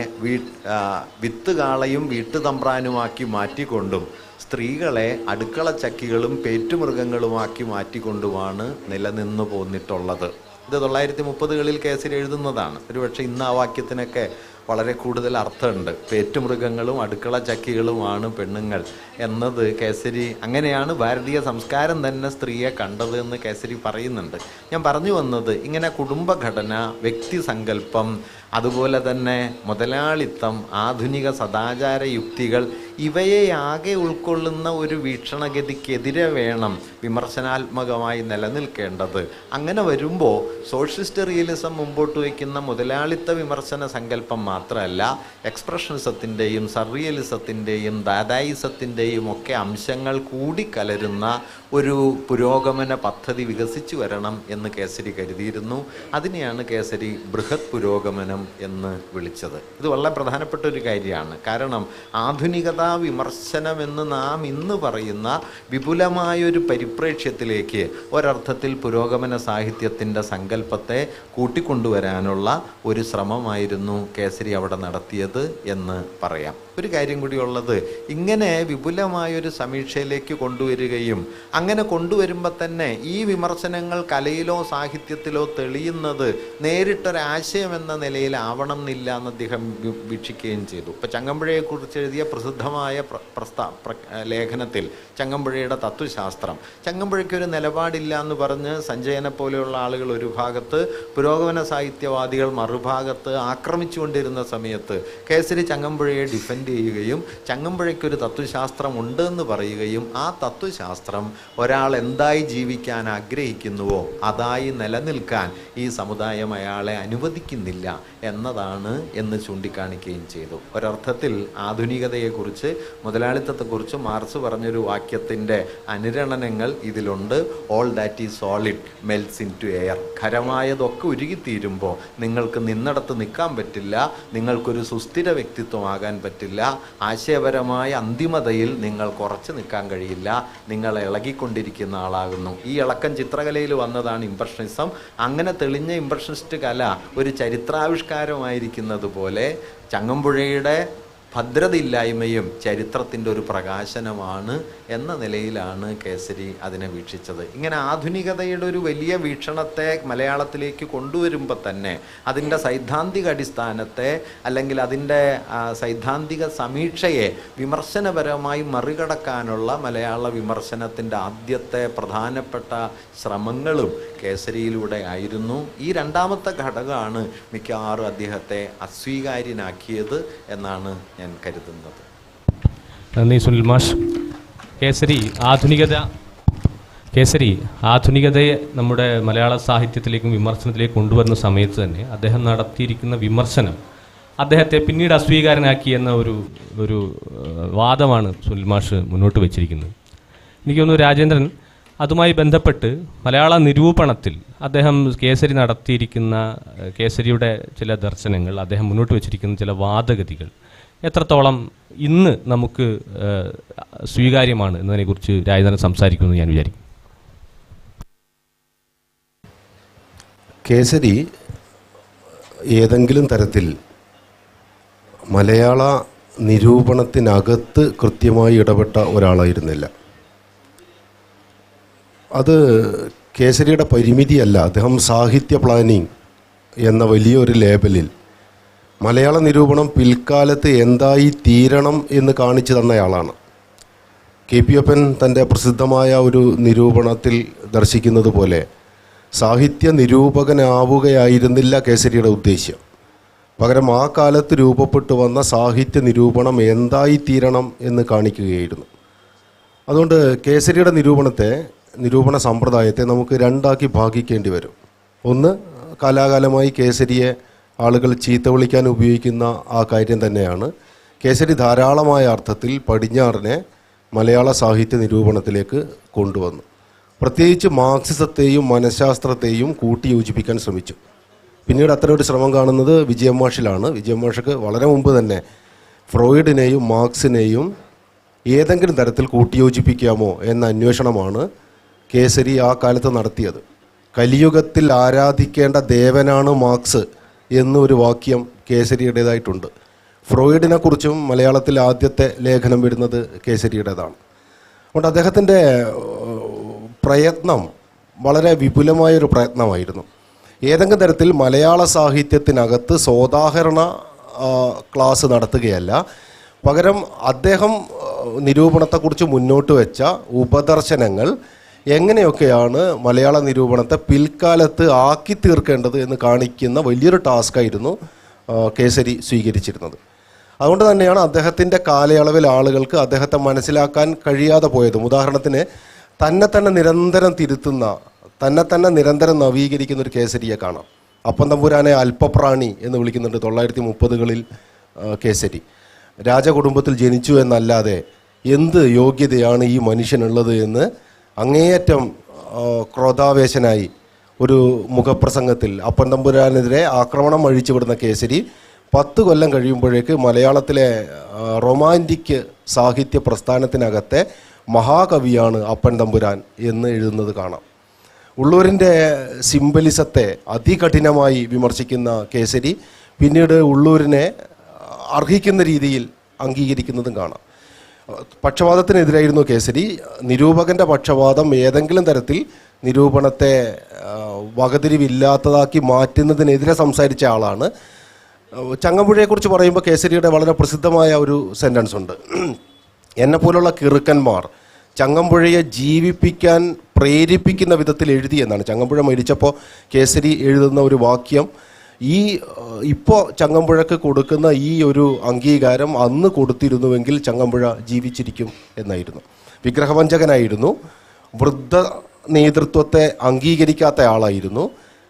വിത്തുകാളയും വീട്ടുതമ്പ്രാനുമാക്കി മാറ്റിക്കൊണ്ടും സ്ത്രീകളെ അടുക്കള ചക്കികളും പേറ്റുമൃഗങ്ങളുമാക്കി മാറ്റിക്കൊണ്ടുമാണ് നിലനിന്നു പോന്നിട്ടുള്ളത്. ഇത് 1930കളിൽ കേസരി എഴുതുന്നതാണ്. ഒരുപക്ഷെ ഇന്ന് ആ വാക്യത്തിനൊക്കെ വളരെ കൂടുതൽ അർത്ഥമുണ്ട്. പേറ്റുമൃഗങ്ങളും അടുക്കള ചക്കികളുമാണ് പെണ്ണുങ്ങൾ എന്നത് കേസരി, അങ്ങനെയാണ് ഭാരതീയ സംസ്കാരം തന്നെ സ്ത്രീയെ കണ്ടത് എന്ന് കേസരി പറയുന്നുണ്ട്. ഞാൻ പറഞ്ഞു വന്നത്, ഇങ്ങനെ കുടുംബഘടന, വ്യക്തി സങ്കല്പം, അതുപോലെ തന്നെ മുതലാളിത്തം, ആധുനിക സദാചാര യുക്തികൾ, ഇവയെ ആകെ ഉൾക്കൊള്ളുന്ന ഒരു വീക്ഷണഗതിക്കെതിരെ വേണം വിമർശനാത്മകമായി നിലനിൽക്കേണ്ടത്. അങ്ങനെ വരുമ്പോൾ സോഷ്യലിസ്റ്റ് റിയലിസം മുമ്പോട്ട് വയ്ക്കുന്ന മുതലാളിത്ത വിമർശന സങ്കല്പം മാത്രമല്ല, എക്സ്പ്രഷനിസത്തിൻ്റെയും സർറിയലിസത്തിൻ്റെയും ദാദായിസത്തിൻ്റെയും ഒക്കെ അംശങ്ങൾ കൂടിക്കലരുന്ന ഒരു പുരോഗമന പദ്ധതി വികസിച്ചു വരണം എന്ന് കേസരി കരുതിയിരുന്നു. അതിനെയാണ് കേസരി ബൃഹത് പുരോഗമനം എന്ന് വിളിച്ചത്. ഇത് വളരെ പ്രധാനപ്പെട്ട ഒരു കാര്യമാണ്. കാരണം ആധുനികതാ വിമർശനമെന്ന് നാം ഇന്ന് പറയുന്ന വിപുലമായൊരു പരിപ്രേക്ഷ്യത്തിലേക്ക് ഒരർത്ഥത്തിൽ പുരോഗമന സാഹിത്യത്തിൻ്റെ സങ്കല്പത്തെ കൂട്ടിക്കൊണ്ടുവരാനുള്ള ഒരു ശ്രമമായിരുന്നു കേസരി അവിടെ നടത്തിയത് എന്ന് പറയാം. ഒരു കാര്യം കൂടി ഉള്ളത്, ഇങ്ങനെ വിപുലമായൊരു സമീക്ഷയിലേക്ക് കൊണ്ടുവരികയും അങ്ങനെ കൊണ്ടുവരുമ്പോൾ തന്നെ ഈ വിമർശനങ്ങൾ കലയിലോ സാഹിത്യത്തിലോ തെളിയുന്നത് നേരിട്ടൊരാശയം എന്ന നിലയിലാവണം എന്നില്ല എന്ന് അദ്ദേഹം വീക്ഷിക്കുകയും ചെയ്തു. ഇപ്പോൾ ചങ്ങമ്പുഴയെക്കുറിച്ച് എഴുതിയ പ്രസിദ്ധമായ ലേഖനത്തിൽ ചങ്ങമ്പുഴയുടെ തത്വശാസ്ത്രം, ചങ്ങമ്പുഴയ്ക്കൊരു നിലപാടില്ല എന്ന് പറഞ്ഞ് സഞ്ജയനെ പോലെയുള്ള ആളുകൾ ഒരു ഭാഗത്ത്, പുരോഗമന സാഹിത്യവാദികൾ മറുഭാഗത്ത് ആക്രമിച്ചുകൊണ്ടിരുന്ന സമയത്ത് കേസരി ചങ്ങമ്പുഴയെ ഡിഫെൻഡ് ചെയ്യുകയും ചങ്ങമ്പുഴയ്ക്കൊരു തത്വശാസ്ത്രം ഉണ്ട് എന്ന് പറയുകയും ആ തത്വശാസ്ത്രം ഒരാൾ എന്തായി ജീവിക്കാൻ ആഗ്രഹിക്കുന്നുവോ അതായി നിലനിൽക്കാൻ ഈ സമുദായം അയാളെ അനുവദിക്കുന്നില്ല എന്നതാണ് എന്ന് ചൂണ്ടിക്കാണിക്കുകയും ചെയ്തു. ഒരർത്ഥത്തിൽ ആധുനികതയെക്കുറിച്ച്, മുതലാളിത്തത്തെക്കുറിച്ച് മാർക്സ് പറഞ്ഞൊരു വാക്യം വാക്യത്തിൻ്റെ അനുരണനങ്ങൾ ഇതിലുണ്ട്. All that is solid melts into air. ഖരമായതൊക്കെ ഉരുകിത്തീരുമ്പോൾ നിങ്ങൾക്ക് നിന്നിടത്ത് നിൽക്കാൻ പറ്റില്ല, നിങ്ങൾക്കൊരു സുസ്ഥിര വ്യക്തിത്വമാകാൻ പറ്റില്ല, ആശയപരമായ അന്തിമതയിൽ നിങ്ങൾ കുറച്ച് നിൽക്കാൻ കഴിയില്ല, നിങ്ങൾ ഇളകിക്കൊണ്ടിരിക്കുന്ന ആളാകുന്നു. ഈ ഇളക്കം ചിത്രകലയിൽ വന്നതാണ് ഇംപ്രഷനിസം. അങ്ങനെ തെളിഞ്ഞ ഇംപ്രഷനിസ്റ്റ് കല ഒരു ചരിത്രാവിഷ്കാരമായിരിക്കുന്നത് പോലെ ചങ്ങമ്പുഴയുടെ ഭദ്രതയില്ലായ്മയും ചരിത്രത്തിൻ്റെ ഒരു പ്രകാശനമാണ് എന്ന നിലയിലാണ് കേസരി അതിനെ വീക്ഷിച്ചത്. ഇങ്ങനെ ആധുനികതയുടെ ഒരു വലിയ വീക്ഷണത്തെ മലയാളത്തിലേക്ക് കൊണ്ടുവരുമ്പോൾ തന്നെ അതിൻ്റെ സൈദ്ധാന്തിക അടിസ്ഥാനത്തെ അല്ലെങ്കിൽ അതിൻ്റെ സൈദ്ധാന്തിക സമീക്ഷയെ വിമർശനപരമായി മറികടക്കാനുള്ള മലയാള വിമർശനത്തിൻ്റെ ആദ്യത്തെ പ്രധാനപ്പെട്ട ശ്രമങ്ങളും കേസരിയിലൂടെ ആയിരുന്നു. ഈ രണ്ടാമത്തെ ഘടകമാണ് മിക്കവാറും അദ്ദേഹത്തെ അസ്വീകാര്യനാക്കിയത് എന്നാണ് ഞാൻ കരുതുന്നത്. നന്ദി സുനിൽ മാഷ്. കേസരി ആധുനികതയെ നമ്മുടെ മലയാള സാഹിത്യത്തിലേക്കും വിമർശനത്തിലേക്കും കൊണ്ടുവരുന്ന സമയത്ത് തന്നെ അദ്ദേഹം നടത്തിയിരിക്കുന്ന വിമർശനം അദ്ദേഹത്തെ പിന്നീട് അസ്വീകാരനാക്കി എന്ന ഒരു വാദമാണ് സുനിൽ മാഷ് മുന്നോട്ട് വച്ചിരിക്കുന്നത്. എനിക്ക് തോന്നുന്നു രാജേന്ദ്രൻ അതുമായി ബന്ധപ്പെട്ട് മലയാള നിരൂപണത്തിൽ അദ്ദേഹം കേസരി നടത്തിയിരിക്കുന്ന കേസരിയുടെ ചില ദർശനങ്ങൾ, അദ്ദേഹം മുന്നോട്ട് വച്ചിരിക്കുന്ന ചില വാദഗതികൾ എത്രത്തോളം ഇന്ന് നമുക്ക് സ്വീകാര്യമാണ് എന്നതിനെക്കുറിച്ച് രാജേന്ദ്രൻ സംസാരിക്കുമെന്ന് ഞാൻ വിചാരിക്കും. കേസരി ഏതെങ്കിലും തരത്തിൽ മലയാള നിരൂപണത്തിനകത്ത് കൃത്യമായി ഇടപെട്ട ഒരാളായിരുന്നില്ല. അത് കേസരിയുടെ പരിമിതിയല്ല. അദ്ദേഹം സാഹിത്യ പ്ലാനിംഗ് എന്ന വലിയൊരു ലേബലിൽ മലയാള നിരൂപണം പിൽക്കാലത്ത് എന്തായി തീരണം എന്ന് കാണിച്ചു തന്നയാളാണ്. KP അപ്പൻ തൻ്റെ പ്രസിദ്ധമായ ഒരു നിരൂപണത്തിൽ ദർശിക്കുന്നത് പോലെ സാഹിത്യ നിരൂപകനാവുകയായിരുന്നില്ല കേസരിയുടെ ഉദ്ദേശ്യം. പകരം ആ കാലത്ത് രൂപപ്പെട്ടു വന്ന സാഹിത്യ നിരൂപണം എന്തായി തീരണം എന്ന് കാണിക്കുകയായിരുന്നു. അതുകൊണ്ട് കേസരിയുടെ നിരൂപണ സമ്പ്രദായത്തെ നമുക്ക് രണ്ടാക്കി ഭാഗിക്കേണ്ടി വരും. ഒന്ന്, കാലാകാലമായി കേസരിയെ ആളുകൾ ചീത്ത വിളിക്കാൻ ഉപയോഗിക്കുന്ന ആ കാര്യം തന്നെയാണ്. കേസരി ധാരാളമായ അർത്ഥത്തിൽ പടിഞ്ഞാറിനെ മലയാള സാഹിത്യ നിരൂപണത്തിലേക്ക് കൊണ്ടുവന്നു. പ്രത്യേകിച്ച് മാർക്സിസത്തെയും മനഃശാസ്ത്രത്തെയും കൂട്ടിയോജിപ്പിക്കാൻ ശ്രമിച്ചു. പിന്നീട് അത്തരം ഒരു ശ്രമം കാണുന്നത് വിജയമാഷിലാണ്. വിജയമാഷക്ക് വളരെ മുമ്പ് തന്നെ ഫ്രോയിഡിനെയും മാർക്സിനെയും ഏതെങ്കിലും തരത്തിൽ കൂട്ടിയോജിപ്പിക്കാമോ എന്ന അന്വേഷണമാണ് കേസരി ആ കാലത്ത് നടത്തിയത്. കലിയുഗത്തിൽ ആരാധിക്കേണ്ട ദേവനാണ് മാർക്സ് എന്നൊരു വാക്യം കേസരിയുടേതായിട്ടുണ്ട്. ഫ്രോയിഡിനെക്കുറിച്ചും മലയാളത്തിൽ ആദ്യത്തെ ലേഖനം വരുന്നത് കേസരിയുടേതാണ്. അതുകൊണ്ട് അദ്ദേഹത്തിൻ്റെ പ്രയത്നം വളരെ വിപുലമായൊരു പ്രയത്നമായിരുന്നു. ഏതെങ്കിലും തരത്തിൽ മലയാള സാഹിത്യത്തിനകത്ത് സോദാഹരണ ക്ലാസ് നടത്തുകയല്ല, പകരം അദ്ദേഹം നിരൂപണത്തെക്കുറിച്ച് മുന്നോട്ട് വെച്ച ഉപദർശനങ്ങൾ എങ്ങനെയൊക്കെയാണ് മലയാള നിരൂപണത്തെ പിൽക്കാലത്ത് ആക്കി തീർക്കേണ്ടത് എന്ന് കാണിക്കുന്ന വലിയൊരു ടാസ്ക്കായിരുന്നു കേസരി സ്വീകരിച്ചിരുന്നത്. അതുകൊണ്ട് തന്നെയാണ് അദ്ദേഹത്തിൻ്റെ കാലയളവിൽ ആളുകൾക്ക് അദ്ദേഹത്തെ മനസ്സിലാക്കാൻ കഴിയാതെ പോയതും. ഉദാഹരണത്തിന് തന്നെ നിരന്തരം തിരുത്തുന്ന, തന്നെ നിരന്തരം നവീകരിക്കുന്ന ഒരു കേസരിയെ കാണാം. അപ്പം തമ്പുരാനെ അല്പപ്രാണി എന്ന് വിളിക്കുന്നുണ്ട് 1930കളിൽ കേസരി. രാജകുടുംബത്തിൽ ജനിച്ചു എന്നല്ലാതെ എന്ത് യോഗ്യതയാണ് ഈ മനുഷ്യനുള്ളത് എന്ന് അങ്ങേയറ്റം ക്രോധാവേശനായി ഒരു മുഖപ്രസംഗത്തിൽ അപ്പൻ തമ്പുരാനെതിരെ ആക്രമണം അഴിച്ചുവിടുന്ന കേസരി 10 കൊല്ലം കഴിയുമ്പോഴേക്ക് മലയാളത്തിലെ റൊമാൻറ്റിക് സാഹിത്യ പ്രസ്ഥാനത്തിനകത്തെ മഹാകവിയാണ് അപ്പൻ തമ്പുരാൻ എന്ന് എഴുതുന്നത് കാണാം. ഉള്ളൂരിൻ്റെ സിംബലിസത്തെ അതികഠിനമായി വിമർശിക്കുന്ന കേസരി പിന്നീട് ഉള്ളൂരിനെ അർഹിക്കുന്ന രീതിയിൽ അംഗീകരിക്കുന്നതും കാണാം. പക്ഷപാതത്തിനെതിരായിരുന്നു കേസരി. നിരൂപകൻ്റെ പക്ഷപാതം ഏതെങ്കിലും തരത്തിൽ നിരൂപണത്തെ വകതിരിവില്ലാത്തതാക്കി മാറ്റുന്നതിനെതിരെ സംസാരിച്ച ആളാണ്. ചങ്ങമ്പുഴയെക്കുറിച്ച് പറയുമ്പോൾ കേസരിയുടെ വളരെ പ്രസിദ്ധമായ ഒരു സെൻറ്റൻസ് ഉണ്ട്. എന്നെപ്പോലുള്ള കിറുക്കന്മാർ ചങ്ങമ്പുഴയെ ജീവിപ്പിക്കാൻ പ്രേരിപ്പിക്കുന്ന വിധത്തിൽ എഴുതി എന്നാണ്. ചങ്ങമ്പുഴ മരിച്ചപ്പോൾ കേസരി എഴുതുന്ന ഒരു വാക്യം, ഇപ്പോൾ ചങ്ങമ്പുഴക്ക് കൊടുക്കുന്ന ഈ ഒരു അംഗീകാരം അന്ന് കൊടുത്തിരുന്നുവെങ്കിൽ ചങ്ങമ്പുഴ ജീവിച്ചിരിക്കും എന്നായിരുന്നു. വിഗ്രഹവഞ്ചകനായിരുന്നു, വൃദ്ധ നേതൃത്വത്തെ അംഗീകരിക്കാത്ത ആളായിരുന്നു,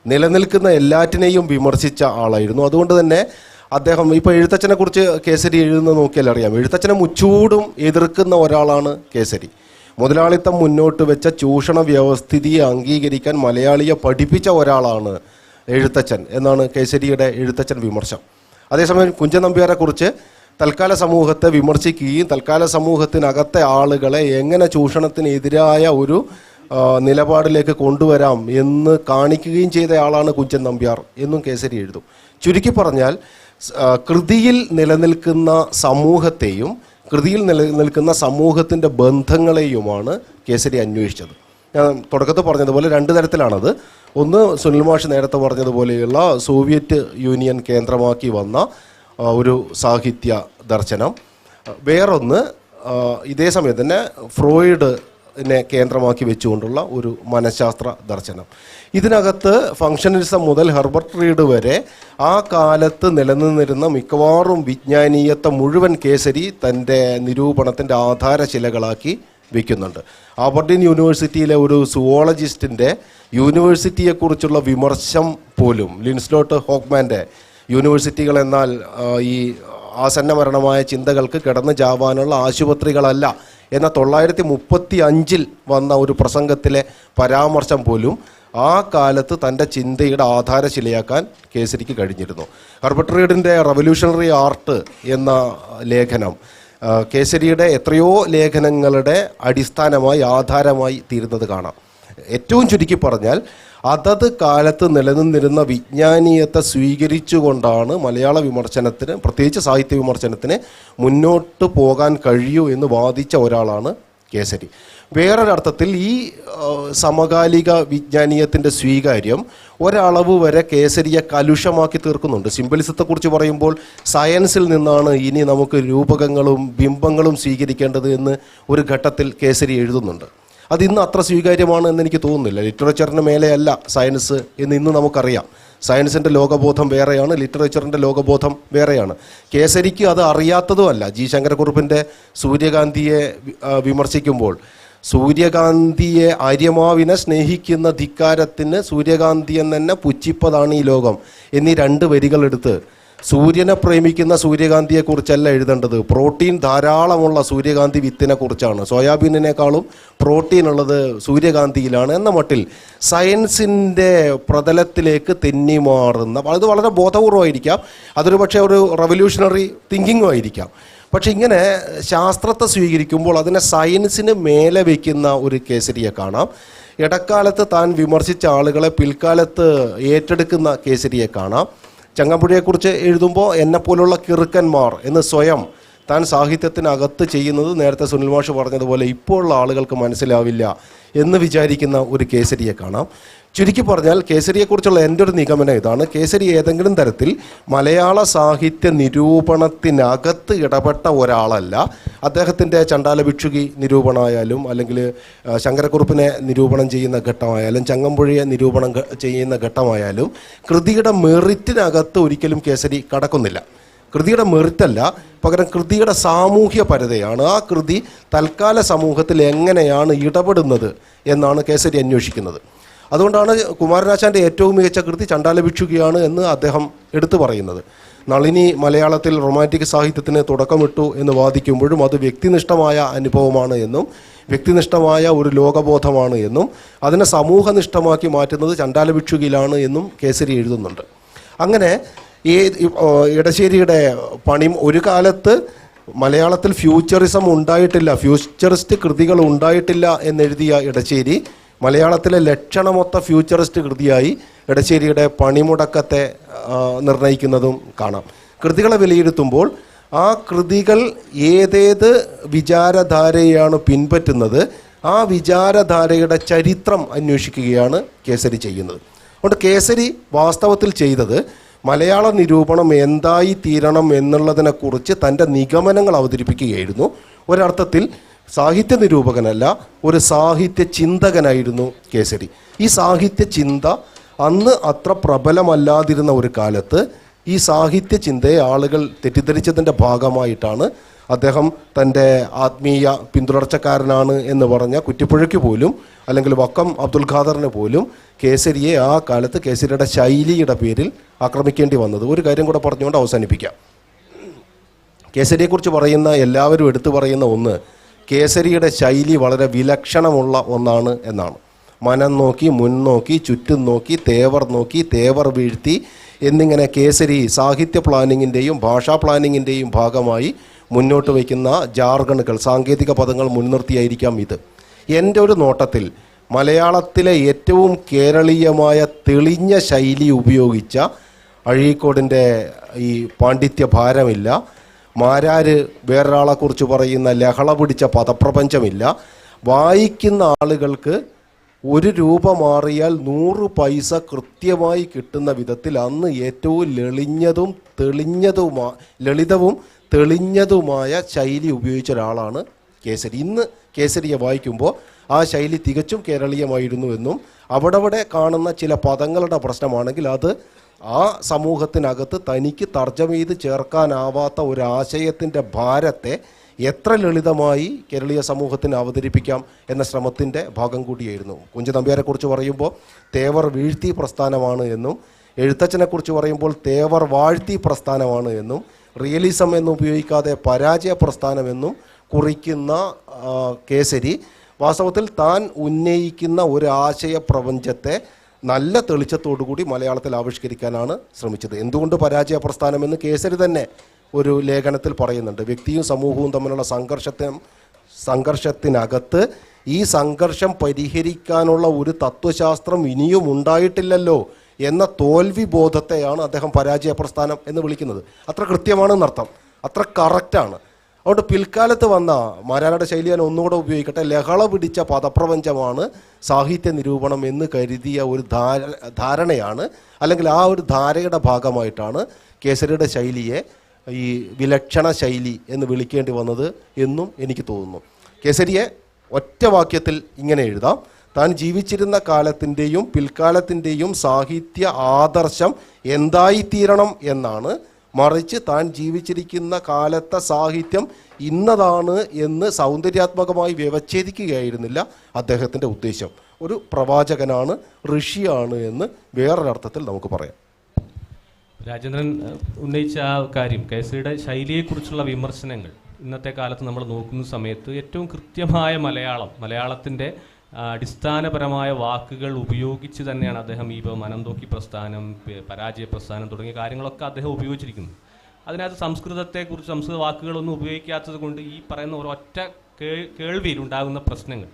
നിലനിൽക്കുന്ന എല്ലാറ്റിനെയും വിമർശിച്ച ആളായിരുന്നു. അതുകൊണ്ട് തന്നെ അദ്ദേഹം ഇപ്പോൾ എഴുത്തച്ഛനെ കുറിച്ച് കേസരി എഴുതുന്നത് നോക്കിയാൽ അറിയാം. എഴുത്തച്ഛനെ മുച്ചൂടും എതിർക്കുന്ന ഒരാളാണ് കേസരി. മുതലാളിത്തം മുന്നോട്ട് വെച്ച ചൂഷണ വ്യവസ്ഥിതിയെ അംഗീകരിക്കാൻ മലയാളിയെ പഠിപ്പിച്ച ഒരാളാണ് എഴുത്തച്ഛൻ എന്നാണ് കേസരിയുടെ എഴുത്തച്ഛൻ വിമർശം. അതേസമയം കുഞ്ചൻ നമ്പ്യാരെക്കുറിച്ച് തൽക്കാല സമൂഹത്തെ വിമർശിക്കുകയും തൽക്കാല സമൂഹത്തിനകത്തെ ആളുകളെ എങ്ങനെ ചൂഷണത്തിനെതിരായ ഒരു നിലപാടിലേക്ക് കൊണ്ടുവരാം എന്ന് കാണിക്കുകയും ചെയ്ത ആളാണ് കുഞ്ചൻ നമ്പ്യാർ എന്നും കേസരി എഴുതും. ചുരുക്കി പറഞ്ഞാൽ കൃതിയിൽ നിലനിൽക്കുന്ന സമൂഹത്തെയും കൃതിയിൽ നിലനിൽക്കുന്ന സമൂഹത്തിൻ്റെ ബന്ധങ്ങളെയുമാണ് കേസരി അന്വേഷിച്ചത്. ഞാൻ തുടക്കത്തിൽ പറഞ്ഞതുപോലെ രണ്ട് തരത്തിലാണത്. ഒന്ന് സുനിൽ മാഷ് നേരത്തെ പറഞ്ഞതുപോലെയുള്ള സോവിയറ്റ് യൂണിയൻ കേന്ദ്രമാക്കി വന്ന ഒരു സാഹിത്യ ദർശനം, വേറൊന്ന് ഇതേ സമയത്ത് തന്നെ ഫ്രോയിഡിനെ കേന്ദ്രമാക്കി വെച്ചുകൊണ്ടുള്ള ഒരു മനഃശാസ്ത്ര ദർശനം. ഇതിനകത്ത് ഫങ്ഷണലിസം മുതൽ ഹെർബർട്ട് റീഡ് വരെ ആ കാലത്ത് നിലനിന്നിരുന്ന മിക്കവാറും വിജ്ഞാനീയത്തെ മുഴുവൻ കേസരി തൻ്റെ നിരൂപണത്തിൻ്റെ ആധാരശിലകളാക്കി വയ്ക്കുന്നുണ്ട്. ആബർഡീൻ യൂണിവേഴ്സിറ്റിയിലെ ഒരു സുവോളജിസ്റ്റിൻ്റെ യൂണിവേഴ്സിറ്റിയെക്കുറിച്ചുള്ള വിമർശം പോലും ലിൻസ്ലോട്ട് ഹോക്മാൻ്റെ യൂണിവേഴ്സിറ്റികൾ എന്നാൽ ഈ ആസന്നമരണമായ ചിന്തകൾക്ക് കിടന്നു ചാവാനുള്ള ആശുപത്രികളല്ല എന്ന 1935 വന്ന ഒരു പ്രസംഗത്തിലെ പരാമർശം പോലും ആ കാലത്ത് തൻ്റെ ചിന്തയുടെ ആധാരശിലയാക്കാൻ കേസരിക്ക് കഴിഞ്ഞിരുന്നു. ഹെർബർട്ട് റീഡിൻ്റെ റവല്യൂഷണറി ആർട്ട് എന്ന ലേഖനം കേസരിയുടെ എത്രയോ ലേഖനങ്ങളുടെ അടിസ്ഥാനമായി ആധാരമായി തീരുന്നത് കാണാം. ഏറ്റവും ചുരുക്കി പറഞ്ഞാൽ അതത് കാലത്ത് നിലനിന്നിരുന്ന വിജ്ഞാനീയത്തെ സ്വീകരിച്ചുകൊണ്ടാണ് മലയാള വിമർശനത്തിന്, പ്രത്യേകിച്ച് സാഹിത്യ വിമർശനത്തിന് മുന്നോട്ട് പോകാൻ കഴിയൂ എന്ന് വാദിച്ച ഒരാളാണ് കേസരി. വേറൊരർത്ഥത്തിൽ ഈ സമകാലിക വിജ്ഞാനീയത്തിൻ്റെ സ്വീകാര്യം ഒരളവ് വരെ കേസരിയെ കലുഷമാക്കി തീർക്കുന്നുണ്ട്. സിംബലിസത്തെക്കുറിച്ച് പറയുമ്പോൾ സയൻസിൽ നിന്നാണ് ഇനി നമുക്ക് രൂപകങ്ങളും ബിംബങ്ങളും സ്വീകരിക്കേണ്ടത് എന്ന് ഒരു ഘട്ടത്തിൽ കേസരി എഴുതുന്നുണ്ട്. അത് ഇന്ന് അത്ര സ്വീകാര്യമാണ് എന്ന് എനിക്ക് തോന്നുന്നില്ല. ലിറ്ററേച്ചറിന് മേലെയല്ല സയൻസ് എന്ന് ഇന്ന് നമുക്കറിയാം. സയൻസിൻ്റെ ലോകബോധം വേറെയാണ്, ലിറ്ററേച്ചറിൻ്റെ ലോകബോധം വേറെയാണ്. കേസരിക്ക് അത് അറിയാത്തതുമല്ല. ജി ശങ്കരക്കുറുപ്പിൻ്റെ സൂര്യകാന്തിയെ വിമർശിക്കുമ്പോൾ സൂര്യകാന്തിയെ ആര്യമാവിനെ സ്നേഹിക്കുന്ന ധിക്കാരത്തിന് സൂര്യകാന്തിയെ തന്നെ പുച്ഛിപ്പതാണ് ഈ ലോകം എന്നീ 2 വരികളെടുത്ത് സൂര്യനെ പ്രേമിക്കുന്ന സൂര്യകാന്തിയെക്കുറിച്ചല്ല എഴുതേണ്ടത്, പ്രോട്ടീൻ ധാരാളമുള്ള സൂര്യകാന്തി വിത്തിനെ കുറിച്ചാണ്, സോയാബീനിനേക്കാളും പ്രോട്ടീൻ ഉള്ളത് സൂര്യകാന്തിയിലാണ് എന്ന മട്ടിൽ സയൻസിൻ്റെ പ്രതലത്തിലേക്ക് തെന്നി മാറുന്ന, അത് വളരെ ബോധപൂർവമായിരിക്കാം, അതൊരു പക്ഷേ ഒരു റവല്യൂഷണറി തിങ്കിങ്ങും ആയിരിക്കാം. പക്ഷെ ഇങ്ങനെ ശാസ്ത്രത്തെ സ്വീകരിക്കുമ്പോൾ അതിനെ സയൻസിന് മേലെ വയ്ക്കുന്ന ഒരു കേസരിയെ കാണാം. ഇടക്കാലത്ത് താൻ വിമർശിച്ച ആളുകളെ പിൽക്കാലത്ത് ഏറ്റെടുക്കുന്ന കേസരിയെ കാണാം. ചങ്ങമ്പുഴയെക്കുറിച്ച് എഴുതുമ്പോൾ എന്നെപ്പോലുള്ള കിറുക്കന്മാർ എന്ന് സ്വയം താൻ സാഹിത്യത്തിനകത്ത് ചെയ്യുന്നത് നേരത്തെ സുനിൽ മാഷ് പറഞ്ഞതുപോലെ ഇപ്പോൾ ഉള്ള ആളുകൾക്ക് മനസ്സിലാവില്ല എന്ന് വിചാരിക്കുന്ന ഒരു കേസരിയെ കാണാം. ചുരുക്കി പറഞ്ഞാൽ കേസരിയെക്കുറിച്ചുള്ള എൻ്റെ ഒരു നിഗമനം ഇതാണ്: കേസരി ഏതെങ്കിലും തരത്തിൽ മലയാള സാഹിത്യ നിരൂപണത്തിനകത്ത് ഇടപെട്ട ഒരാളല്ല. അദ്ദേഹത്തിൻ്റെ ചണ്ടാല ഭിക്ഷുകി നിരൂപണമായാലും, അല്ലെങ്കിൽ ശങ്കരക്കുറുപ്പിനെ നിരൂപണം ചെയ്യുന്ന ഘട്ടമായാലും, ചങ്ങമ്പുഴയെ നിരൂപണം ചെയ്യുന്ന ഘട്ടമായാലും കൃതിയുടെ മെറിറ്റിനകത്ത് ഒരിക്കലും കേസരി കടക്കുന്നില്ല. കൃതിയുടെ മെറിറ്റല്ല, പകരം കൃതിയുടെ സാമൂഹ്യ പരതയാണ്. ആ കൃതി തൽക്കാല സമൂഹത്തിൽ എങ്ങനെയാണ് ഇടപെടുന്നത് എന്നാണ് കേസരി അന്വേഷിക്കുന്നത്. അതുകൊണ്ടാണ് കുമാരനാശാൻ്റെ ഏറ്റവും മികച്ച കൃതി ചണ്ടാല ഭിക്ഷുകിയാണ് എന്ന് അദ്ദേഹം എടുത്തു പറയുന്നത്. നളിനി മലയാളത്തിൽ റൊമാൻറ്റിക് സാഹിത്യത്തിന് തുടക്കമിട്ടു എന്ന് വാദിക്കുമ്പോഴും അത് വ്യക്തിനിഷ്ഠമായ അനുഭവമാണ് എന്നും വ്യക്തിനിഷ്ഠമായ ഒരു ലോകബോധമാണ് എന്നും അതിനെ സമൂഹനിഷ്ഠമാക്കി മാറ്റുന്നത് ചണ്ടാല ഭിക്ഷുകിയിലാണ് എന്നും കേസരി എഴുതുന്നുണ്ട്. അങ്ങനെ ഈ ഇടശ്ശേരിയുടെ പണി ഒരു കാലത്ത് മലയാളത്തിൽ ഫ്യൂച്ചറിസം ഉണ്ടായിട്ടില്ല, ഫ്യൂച്ചറിസ്റ്റ് കൃതികൾ ഉണ്ടായിട്ടില്ല എന്നെഴുതിയ ഇടശ്ശേരി മലയാളത്തിലെ ലക്ഷണമൊത്ത ഫ്യൂച്ചറിസ്റ്റ് കൃതിയായി ഇടശ്ശേരിയുടെ പണിമുടക്കത്തെ നിർണ്ണയിക്കുന്നതും കാണാം. കൃതികളെ വിലയിരുത്തുമ്പോൾ ആ കൃതികൾ ഏതേത് വിചാരധാരയാണ് പിൻപറ്റുന്നത്, ആ വിചാരധാരയുടെ ചരിത്രം അന്വേഷിക്കുകയാണ് കേസരി ചെയ്യുന്നത്. അതുകൊണ്ട് കേസരി വാസ്തവത്തിൽ ചെയ്തത് മലയാള നിരൂപണം എന്തായി തീരണം എന്നുള്ളതിനെക്കുറിച്ച് തൻ്റെ നിഗമനങ്ങൾ അവതരിപ്പിക്കുകയായിരുന്നു. ഒരർത്ഥത്തിൽ സാഹിത്യ നിരൂപകനല്ല, ഒരു സാഹിത്യ ചിന്തകനായിരുന്നു കേസരി. ഈ സാഹിത്യ ചിന്ത അന്ന് അത്ര പ്രബലമല്ലാതിരുന്ന ഒരു കാലത്ത് ഈ സാഹിത്യ ചിന്തയെ ആളുകൾ തെറ്റിദ്ധരിച്ചതിൻ്റെ ഭാഗമായിട്ടാണ് അദ്ദേഹം തൻ്റെ ആത്മീയ പിന്തുടർച്ചക്കാരനാണ് എന്ന് പറഞ്ഞ കുറ്റിപ്പുഴയ്ക്ക് പോലും, അല്ലെങ്കിൽ വക്കം അബ്ദുൽ ഖാദറിന് പോലും കേസരിയെ ആ കാലത്ത് കേസരിയുടെ ശൈലിയുടെ പേരിൽ ആക്രമിക്കേണ്ടി വന്നത്. ഒരു കാര്യം കൂടെ പറഞ്ഞുകൊണ്ട് അവസാനിപ്പിക്കാം. കേസരിയെക്കുറിച്ച് പറയുന്ന എല്ലാവരും എടുത്തു പറയുന്ന ഒന്ന്, കേസരിയുടെ ശൈലി വളരെ വിലക്ഷണമുള്ള ഒന്നാണ് എന്നാണ്. മനം നോക്കി, മുൻനോക്കി, ചുറ്റും നോക്കി, തേവർ നോക്കി, തേവർ വീഴ്ത്തി എന്നിങ്ങനെ കേസരി സാഹിത്യ പ്ലാനിങ്ങിൻ്റെയും ഭാഷാ പ്ലാനിങ്ങിൻ്റെയും ഭാഗമായി മുന്നോട്ട് വയ്ക്കുന്ന ജാർഗണുകൾ, സാങ്കേതിക പദങ്ങൾ മുൻനിർത്തിയായിരിക്കാം ഇത്. എൻ്റെ ഒരു നോട്ടത്തിൽ മലയാളത്തിലെ ഏറ്റവും കേരളീയമായ തെളിഞ്ഞ ശൈലി ഉപയോഗിച്ച അഴീക്കോടിൻ്റെ ഈ പാണ്ഡിത്യ ഭാരമില്ല, മാരാര് വേറൊരാളെക്കുറിച്ച് പറയുന്ന ലഹള പിടിച്ച പദപ്രപഞ്ചമില്ല, വായിക്കുന്ന ആളുകൾക്ക് ഒരു രൂപ മാറിയാൽ 100 പൈസ കൃത്യമായി കിട്ടുന്ന വിധത്തിൽ അന്ന് ഏറ്റവും ലളിതവും തെളിഞ്ഞതുമായ ശൈലി ഉപയോഗിച്ച ഒരാളാണ് കേസരി. ഇന്ന് കേസരിയെ വായിക്കുമ്പോൾ ആ ശൈലി തികച്ചും കേരളീയമായിരുന്നു എന്നും അവിടെ കാണുന്ന ചില പദങ്ങളുടെ പ്രശ്നമാണെങ്കിൽ അത് ആ സമൂഹത്തിനകത്ത് തനിക്ക് തർജ്ജമ ചെയ്ത് ചേർക്കാനാവാത്ത ഒരു ആശയത്തിൻ്റെ ഭാരത്തെ എത്ര ലളിതമായി കേരളീയ സമൂഹത്തിന് അവതരിപ്പിക്കാം എന്ന ശ്രമത്തിൻ്റെ ഭാഗം കൂടിയായിരുന്നു. കുഞ്ചൻ നമ്പ്യാരെക്കുറിച്ച് പറയുമ്പോൾ തേവർ വീഴ്ത്തി പ്രസ്ഥാനമാണ് എന്നും, എഴുത്തച്ഛനെക്കുറിച്ച് പറയുമ്പോൾ തേവർ വാഴ്ത്തി പ്രസ്ഥാനമാണ് എന്നും, റിയലിസം എന്ന് ഉപയോഗിക്കാതെ പരാജയ പ്രസ്ഥാനമെന്നും കുറിക്കുന്ന കേസരി വാസ്തവത്തിൽ താൻ ഉന്നയിക്കുന്ന ഒരു ആശയ പ്രപഞ്ചത്തെ നല്ല തെളിച്ചത്തോടുകൂടി മലയാളത്തിൽ ആവിഷ്കരിക്കാനാണ് ശ്രമിച്ചത്. എന്തുകൊണ്ട് പരാജയ പ്രസ്ഥാനമെന്ന് കേസരി തന്നെ ഒരു ലേഖനത്തിൽ പറയുന്നുണ്ട്. വ്യക്തിയും സമൂഹവും തമ്മിലുള്ള സംഘർഷത്തിനകത്ത് ഈ സംഘർഷം പരിഹരിക്കാനുള്ള ഒരു തത്വശാസ്ത്രം ഇനിയും ഉണ്ടായിട്ടില്ലല്ലോ എന്ന തോൽവി ബോധത്തെയാണ് അദ്ദേഹം പരാജയ പ്രസ്ഥാനം എന്ന് വിളിക്കുന്നത്. അത്ര കൃത്യമാണെന്നർത്ഥം, അത്ര കറക്റ്റാണ്. അതുകൊണ്ട് പിൽക്കാലത്ത് വന്ന മാരാരുടെ ശൈലി ഞാൻ ഒന്നുകൂടെ ഉപയോഗിക്കട്ടെ, ലഹള പിടിച്ച പദപ്രപഞ്ചമാണ് സാഹിത്യ നിരൂപണം എന്ന് കരുതിയ ഒരു ധാരണയാണ്, അല്ലെങ്കിൽ ആ ഒരു ധാരയുടെ ഭാഗമായിട്ടാണ് കേസരിയുടെ ശൈലിയെ ഈ വിലക്ഷണ ശൈലി എന്ന് വിളിക്കേണ്ടി വന്നത് എന്നും എനിക്ക് തോന്നുന്നു. കേസരിയെ ഒറ്റ വാക്യത്തിൽ ഇങ്ങനെ എഴുതാം: താൻ ജീവിച്ചിരുന്ന കാലത്തിൻ്റെയും പിൽക്കാലത്തിൻ്റെയും സാഹിത്യ ആദർശം എന്തായിത്തീരണം എന്നാണ്, മറിച്ച് താൻ ജീവിച്ചിരിക്കുന്ന കാലത്തെ സാഹിത്യം ഇന്നതാണ് എന്ന് സൗന്ദര്യാത്മകമായി വ്യവച്ഛേദിക്കുകയായിരുന്നില്ല അദ്ദേഹത്തിൻ്റെ ഉദ്ദേശം. ഒരു പ്രവാചകനാണ്, ഋഷിയാണ് എന്ന് വേറൊരർത്ഥത്തിൽ നമുക്ക് പറയാം. രാജേന്ദ്രൻ ഉന്നയിച്ച ആ കാര്യം, കേസരിയുടെ ശൈലിയെക്കുറിച്ചുള്ള വിമർശനങ്ങൾ ഇന്നത്തെ കാലത്ത് നമ്മൾ നോക്കുന്ന സമയത്ത് ഏറ്റവും കൃത്യമായ മലയാളത്തിൻ്റെ അടിസ്ഥാനപരമായ വാക്കുകൾ ഉപയോഗിച്ച് തന്നെയാണ് അദ്ദേഹം ഈ മനംതോക്കി പ്രസ്ഥാനം, പരാജയ പ്രസ്ഥാനം തുടങ്ങിയ കാര്യങ്ങളൊക്കെ അദ്ദേഹം ഉപയോഗിച്ചിരിക്കുന്നത്. അതിനകത്ത് സംസ്കൃത വാക്കുകളൊന്നും ഉപയോഗിക്കാത്തത് കൊണ്ട് ഈ പറയുന്ന ഒരൊറ്റ കേൾവിയിൽ ഉണ്ടാകുന്ന പ്രശ്നങ്ങൾ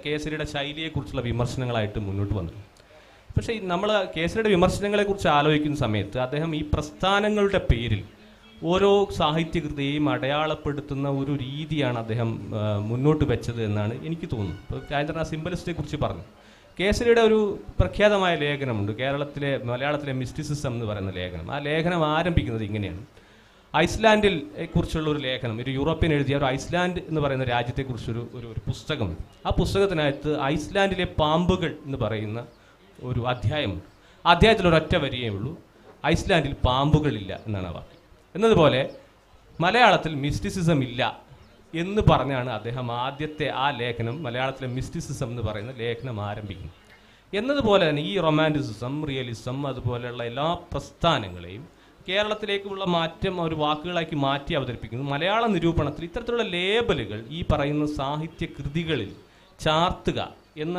കേസരിയുടെ ശൈലിയെക്കുറിച്ചുള്ള വിമർശനങ്ങളായിട്ട് മുന്നോട്ട് വന്നു. പക്ഷേ നമ്മൾ കേസരിയുടെ വിമർശനങ്ങളെക്കുറിച്ച് ആലോചിക്കുന്ന സമയത്ത് അദ്ദേഹം ഈ പ്രസ്ഥാനങ്ങളുടെ പേരിൽ ഓരോ സാഹിത്യകൃതിയെയും അടയാളപ്പെടുത്തുന്ന ഒരു രീതിയാണ് അദ്ദേഹം മുന്നോട്ട് വെച്ചത് എന്നാണ് എനിക്ക് തോന്നുന്നത്. ഇപ്പോൾ രാജേന്ദ്രൻ സിംബലിസ്റ്റിനെ കുറിച്ച് പറഞ്ഞു. കേസരിയുടെ ഒരു പ്രഖ്യാതമായ ലേഖനമുണ്ട്, മലയാളത്തിലെ മിസ്റ്റിസിസം എന്ന് പറയുന്ന ലേഖനം. ആ ലേഖനം ആരംഭിക്കുന്നത് ഇങ്ങനെയാണ്: ഐസ്ലാൻഡിൽ കുറിച്ചുള്ള ഒരു ലേഖനം, ഒരു യൂറോപ്യൻ എഴുതിയ ഒരു ഐസ്ലാൻഡ് എന്ന് പറയുന്ന രാജ്യത്തെക്കുറിച്ചൊരു ഒരു പുസ്തകമുണ്ട്. ആ പുസ്തകത്തിനകത്ത് ഐസ്ലാൻഡിലെ പാമ്പുകൾ എന്ന് പറയുന്ന ഒരു അധ്യായമുണ്ട്. ആ അധ്യായത്തിൽ ഒരൊറ്റ വരിയേ ഉള്ളൂ: ഐസ്ലാൻഡിൽ പാമ്പുകളില്ല എന്നാണ് ആ വാക്ക്. എന്നതുപോലെ മലയാളത്തിൽ മിസ്റ്റിസിസം ഇല്ല എന്ന് പറഞ്ഞാണ് അദ്ദേഹം ആദ്യത്തെ ആ ലേഖനം, മലയാളത്തിലെ മിസ്റ്റിസിസം എന്ന് പറയുന്ന ലേഖനം ആരംഭിക്കുന്നത്. എന്നതുപോലെ തന്നെ ഈ റൊമാൻറ്റിസിസം, റിയലിസം, അതുപോലെയുള്ള എല്ലാ പ്രസ്ഥാനങ്ങളെയും കേരളത്തിലേക്കുള്ള മാറ്റം ഒരു വാക്കുകളാക്കി മാറ്റി അവതരിപ്പിക്കുന്നു. മലയാള നിരൂപണത്തിൽ ഇത്തരത്തിലുള്ള ലേബലുകൾ ഈ പറയുന്ന സാഹിത്യ കൃതികളിൽ ചാർത്തുക എന്ന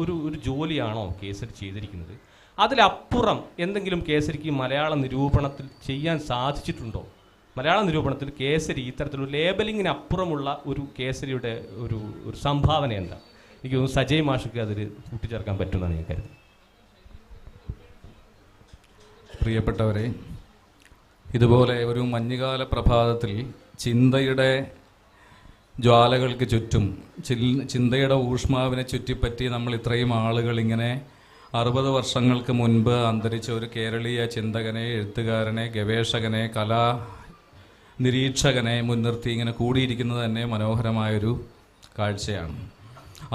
ഒരു ജോലിയാണോ കേസരി ചെയ്തിരിക്കുന്നത്? അതിലപ്പുറം എന്തെങ്കിലും കേസരിക്ക് മലയാള നിരൂപണത്തിൽ ചെയ്യാൻ സാധിച്ചിട്ടുണ്ടോ? മലയാള നിരൂപണത്തിൽ കേസരി ഇത്തരത്തിലൊരു ലേബലിങ്ങിന് അപ്പുറമുള്ള ഒരു കേസരിയുടെ ഒരു സംഭാവന എന്താ? എനിക്ക് തോന്നുന്നു സജയ് മാഷക്ക് അതിൽ കൂട്ടിച്ചേർക്കാൻ പറ്റുമെന്നാണ് ഞാൻ കരുതുന്നത്. പ്രിയപ്പെട്ടവരെ, ഇതുപോലെ ഒരു മഞ്ഞുകാല പ്രഭാതത്തിൽ ചിന്തയുടെ ജ്വാലകൾക്ക് ചുറ്റും, ചിന്തയുടെ ഊഷ്മാവിനെ ചുറ്റിപ്പറ്റി നമ്മൾ ഇത്രയും ആളുകൾ ഇങ്ങനെ 60 വർഷങ്ങൾക്ക് മുൻപ് അന്തരിച്ച ഒരു കേരളീയ ചിന്തകനെ, എഴുത്തുകാരനെ, ഗവേഷകനെ, കലാ നിരീക്ഷകനെ മുൻനിർത്തി ഇങ്ങനെ കൂടിയിരിക്കുന്നത് തന്നെ മനോഹരമായൊരു കാഴ്ചയാണ്.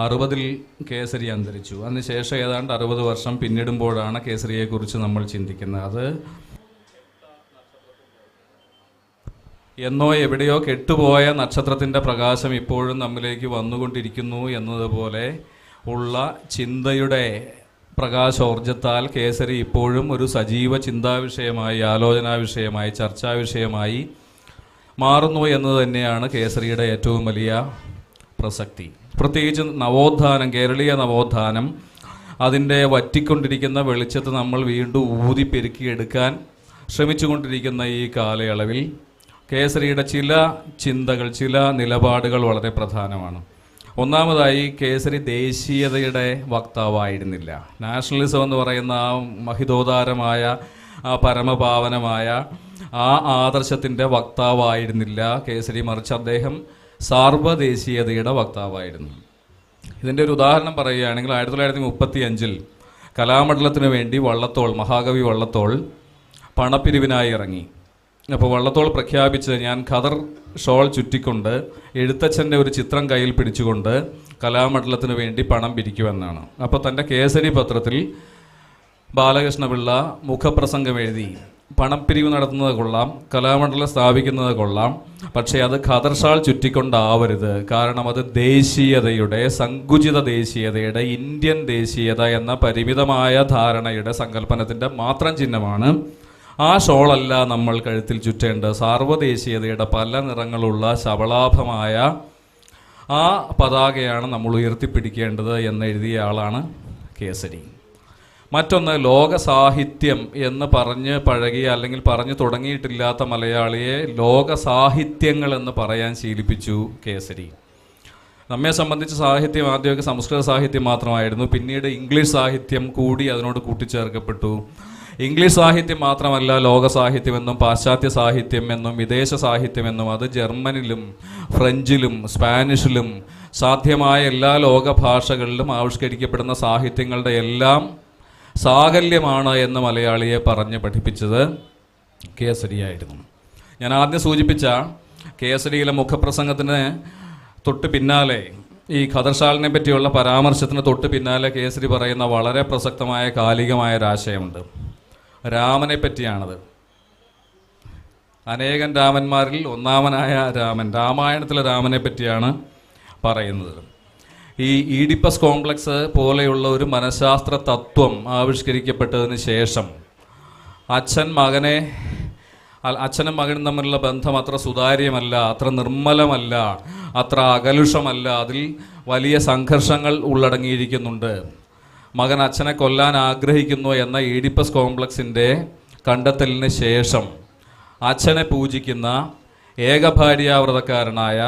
60-ൽ കേസരി അന്തരിച്ചു. അതിനുശേഷം ഏതാണ്ട് 60 വർഷം പിന്നിടുമ്പോഴാണ് കേസരിയെക്കുറിച്ച് നമ്മൾ ചിന്തിക്കുന്നത്. അത് എന്നോ എവിടെയോ കെട്ടുപോയ നക്ഷത്രത്തിൻ്റെ പ്രകാശം ഇപ്പോഴും നമ്മിലേക്ക് വന്നുകൊണ്ടിരിക്കുന്നു എന്നതുപോലെ ഉള്ള ചിന്തയുടെ പ്രകാശോർജത്താൽ കേസരി ഇപ്പോഴും ഒരു സജീവ ചിന്താവിഷയമായി, ആലോചനാ വിഷയമായി, ചർച്ചാ വിഷയമായി മാറുന്നു എന്നത് തന്നെയാണ് കേസരിയുടെ ഏറ്റവും വലിയ പ്രസക്തി. പ്രത്യേകിച്ച് നവോത്ഥാനം, കേരളീയ നവോത്ഥാനം അതിൻ്റെ വറ്റിക്കൊണ്ടിരിക്കുന്ന വെളിച്ചത്ത് നമ്മൾ വീണ്ടും ഊതിപ്പെരുക്കിയെടുക്കാൻ ശ്രമിച്ചുകൊണ്ടിരിക്കുന്ന ഈ കാലയളവിൽ കേസരിയുടെ ചില ചിന്തകൾ, ചില നിലപാടുകൾ വളരെ പ്രധാനമാണ്. ഒന്നാമതായി, കേസരി ദേശീയതയുടെ വക്താവായിരുന്നില്ല. നാഷണലിസം എന്ന് പറയുന്ന ആ മഹിതോദാരമായ, ആ പരമപാവനമായ ആ ആദർശത്തിൻ്റെ വക്താവായിരുന്നില്ല കേസരി, മറിച്ച് അദ്ദേഹം സാർവദേശീയതയുടെ വക്താവായിരുന്നു. ഇതിൻ്റെ ഒരു ഉദാഹരണം പറയുകയാണെങ്കിൽ 1935 കലാമണ്ഡലത്തിന് വേണ്ടി വള്ളത്തോൾ, മഹാകവി വള്ളത്തോൾ പണപ്പിരിവിനായി ഇറങ്ങി. അപ്പോൾ വള്ളത്തോൾ പ്രഖ്യാപിച്ചത്, ഞാൻ ഖദർ ഷോൾ ചുറ്റിക്കൊണ്ട് എഴുത്തച്ഛൻ്റെ ഒരു ചിത്രം കയ്യിൽ പിടിച്ചുകൊണ്ട് കലാമണ്ഡലത്തിന് വേണ്ടി പണം പിരിക്കുമെന്നാണ്. അപ്പോൾ തൻ്റെ കേസരി പത്രത്തിൽ ബാലകൃഷ്ണപിള്ള മുഖപ്രസംഗം എഴുതി, പണപ്പിരിവ് നടത്തുന്നത് കൊള്ളാം, കലാമണ്ഡലം സ്ഥാപിക്കുന്നത് കൊള്ളാം, പക്ഷേ അത് ഖദർ ഷാൾ ചുറ്റിക്കൊണ്ടാവരുത്. കാരണം അത് ദേശീയതയുടെ, സങ്കുചിത ദേശീയതയുടെ, ഇന്ത്യൻ ദേശീയത എന്ന പരിമിതമായ ധാരണയുടെ സങ്കല്പനത്തിൻ്റെ മാത്രം ചിഹ്നമാണ്. ആ ഷോളല്ല നമ്മൾ കഴുത്തിൽ ചുറ്റേണ്ട, സാർവദേശീയതയുടെ പല നിറങ്ങളുള്ള ശബളാഭമായ ആ പതാകയാണ് നമ്മൾ ഉയർത്തിപ്പിടിക്കേണ്ടത് എന്ന് എഴുതിയ ആളാണ് കേസരി. മറ്റൊന്ന്, ലോക സാഹിത്യം എന്ന് പറഞ്ഞ് പഴകിയ, അല്ലെങ്കിൽ പറഞ്ഞു തുടങ്ങിയിട്ടില്ലാത്ത മലയാളിയെ ലോക സാഹിത്യങ്ങൾ എന്ന് പറയാൻ ശീലിപ്പിച്ചു കേസരി. നമ്മെ സംബന്ധിച്ച് സാഹിത്യം ആദ്യമൊക്കെ സംസ്കൃത സാഹിത്യം മാത്രമായിരുന്നു, പിന്നീട് ഇംഗ്ലീഷ് സാഹിത്യം കൂടി അതിനോട് കൂട്ടിച്ചേർക്കപ്പെട്ടു. ഇംഗ്ലീഷ് സാഹിത്യം മാത്രമല്ല ലോക സാഹിത്യമെന്നും പാശ്ചാത്യ സാഹിത്യമെന്നും വിദേശ സാഹിത്യമെന്നും, അത് ജർമ്മനിലും ഫ്രഞ്ചിലും സ്പാനിഷിലും സാധ്യമായ എല്ലാ ലോക ഭാഷകളിലും ആവിഷ്കരിക്കപ്പെടുന്ന സാഹിത്യങ്ങളുടെ എല്ലാം സാകല്യമാണ് എന്ന് മലയാളിയെ പറഞ്ഞ് പഠിപ്പിച്ചത് കേസരിയായിരുന്നു. ഞാൻ ആദ്യം സൂചിപ്പിച്ച കേസരിയിലെ മുഖപ്രസംഗത്തിന് തൊട്ട് പിന്നാലെ, ഈ ഖദർ ഷാളിനെ പറ്റിയുള്ള പരാമർശത്തിന് തൊട്ട് പിന്നാലെ കേസരി പറയുന്ന വളരെ പ്രസക്തമായ കാലികമായ ഒരാശയമുണ്ട്. രാമനെ പറ്റിയാണത്. അനേകം രാമന്മാരിൽ ഒന്നാമനായ രാമൻ, രാമായണത്തിലെ രാമനെ പറ്റിയാണ് പറയുന്നത്. ഈ ഈഡിപ്പസ് കോംപ്ലക്സ് പോലെയുള്ള ഒരു മനഃശാസ്ത്ര തത്വം ആവിഷ്കരിക്കപ്പെട്ടതിന് ശേഷം അച്ഛനും മകനും തമ്മിലുള്ള ബന്ധം അത്ര സുതാര്യമല്ല, അത്ര നിർമ്മലമല്ല, അത്ര അകലുഷമല്ല, അതിൽ വലിയ സംഘർഷങ്ങൾ ഉള്ളടങ്ങിയിരിക്കുന്നുണ്ട്. മകൻ അച്ഛനെ കൊല്ലാൻ ആഗ്രഹിക്കുന്നു എന്ന ഈഡിപ്പസ് കോംപ്ലക്സിൻ്റെ കണ്ടെത്തലിന് ശേഷം അച്ഛനെ പൂജിക്കുന്ന ഏകഭാര്യാവ്രതക്കാരനായ,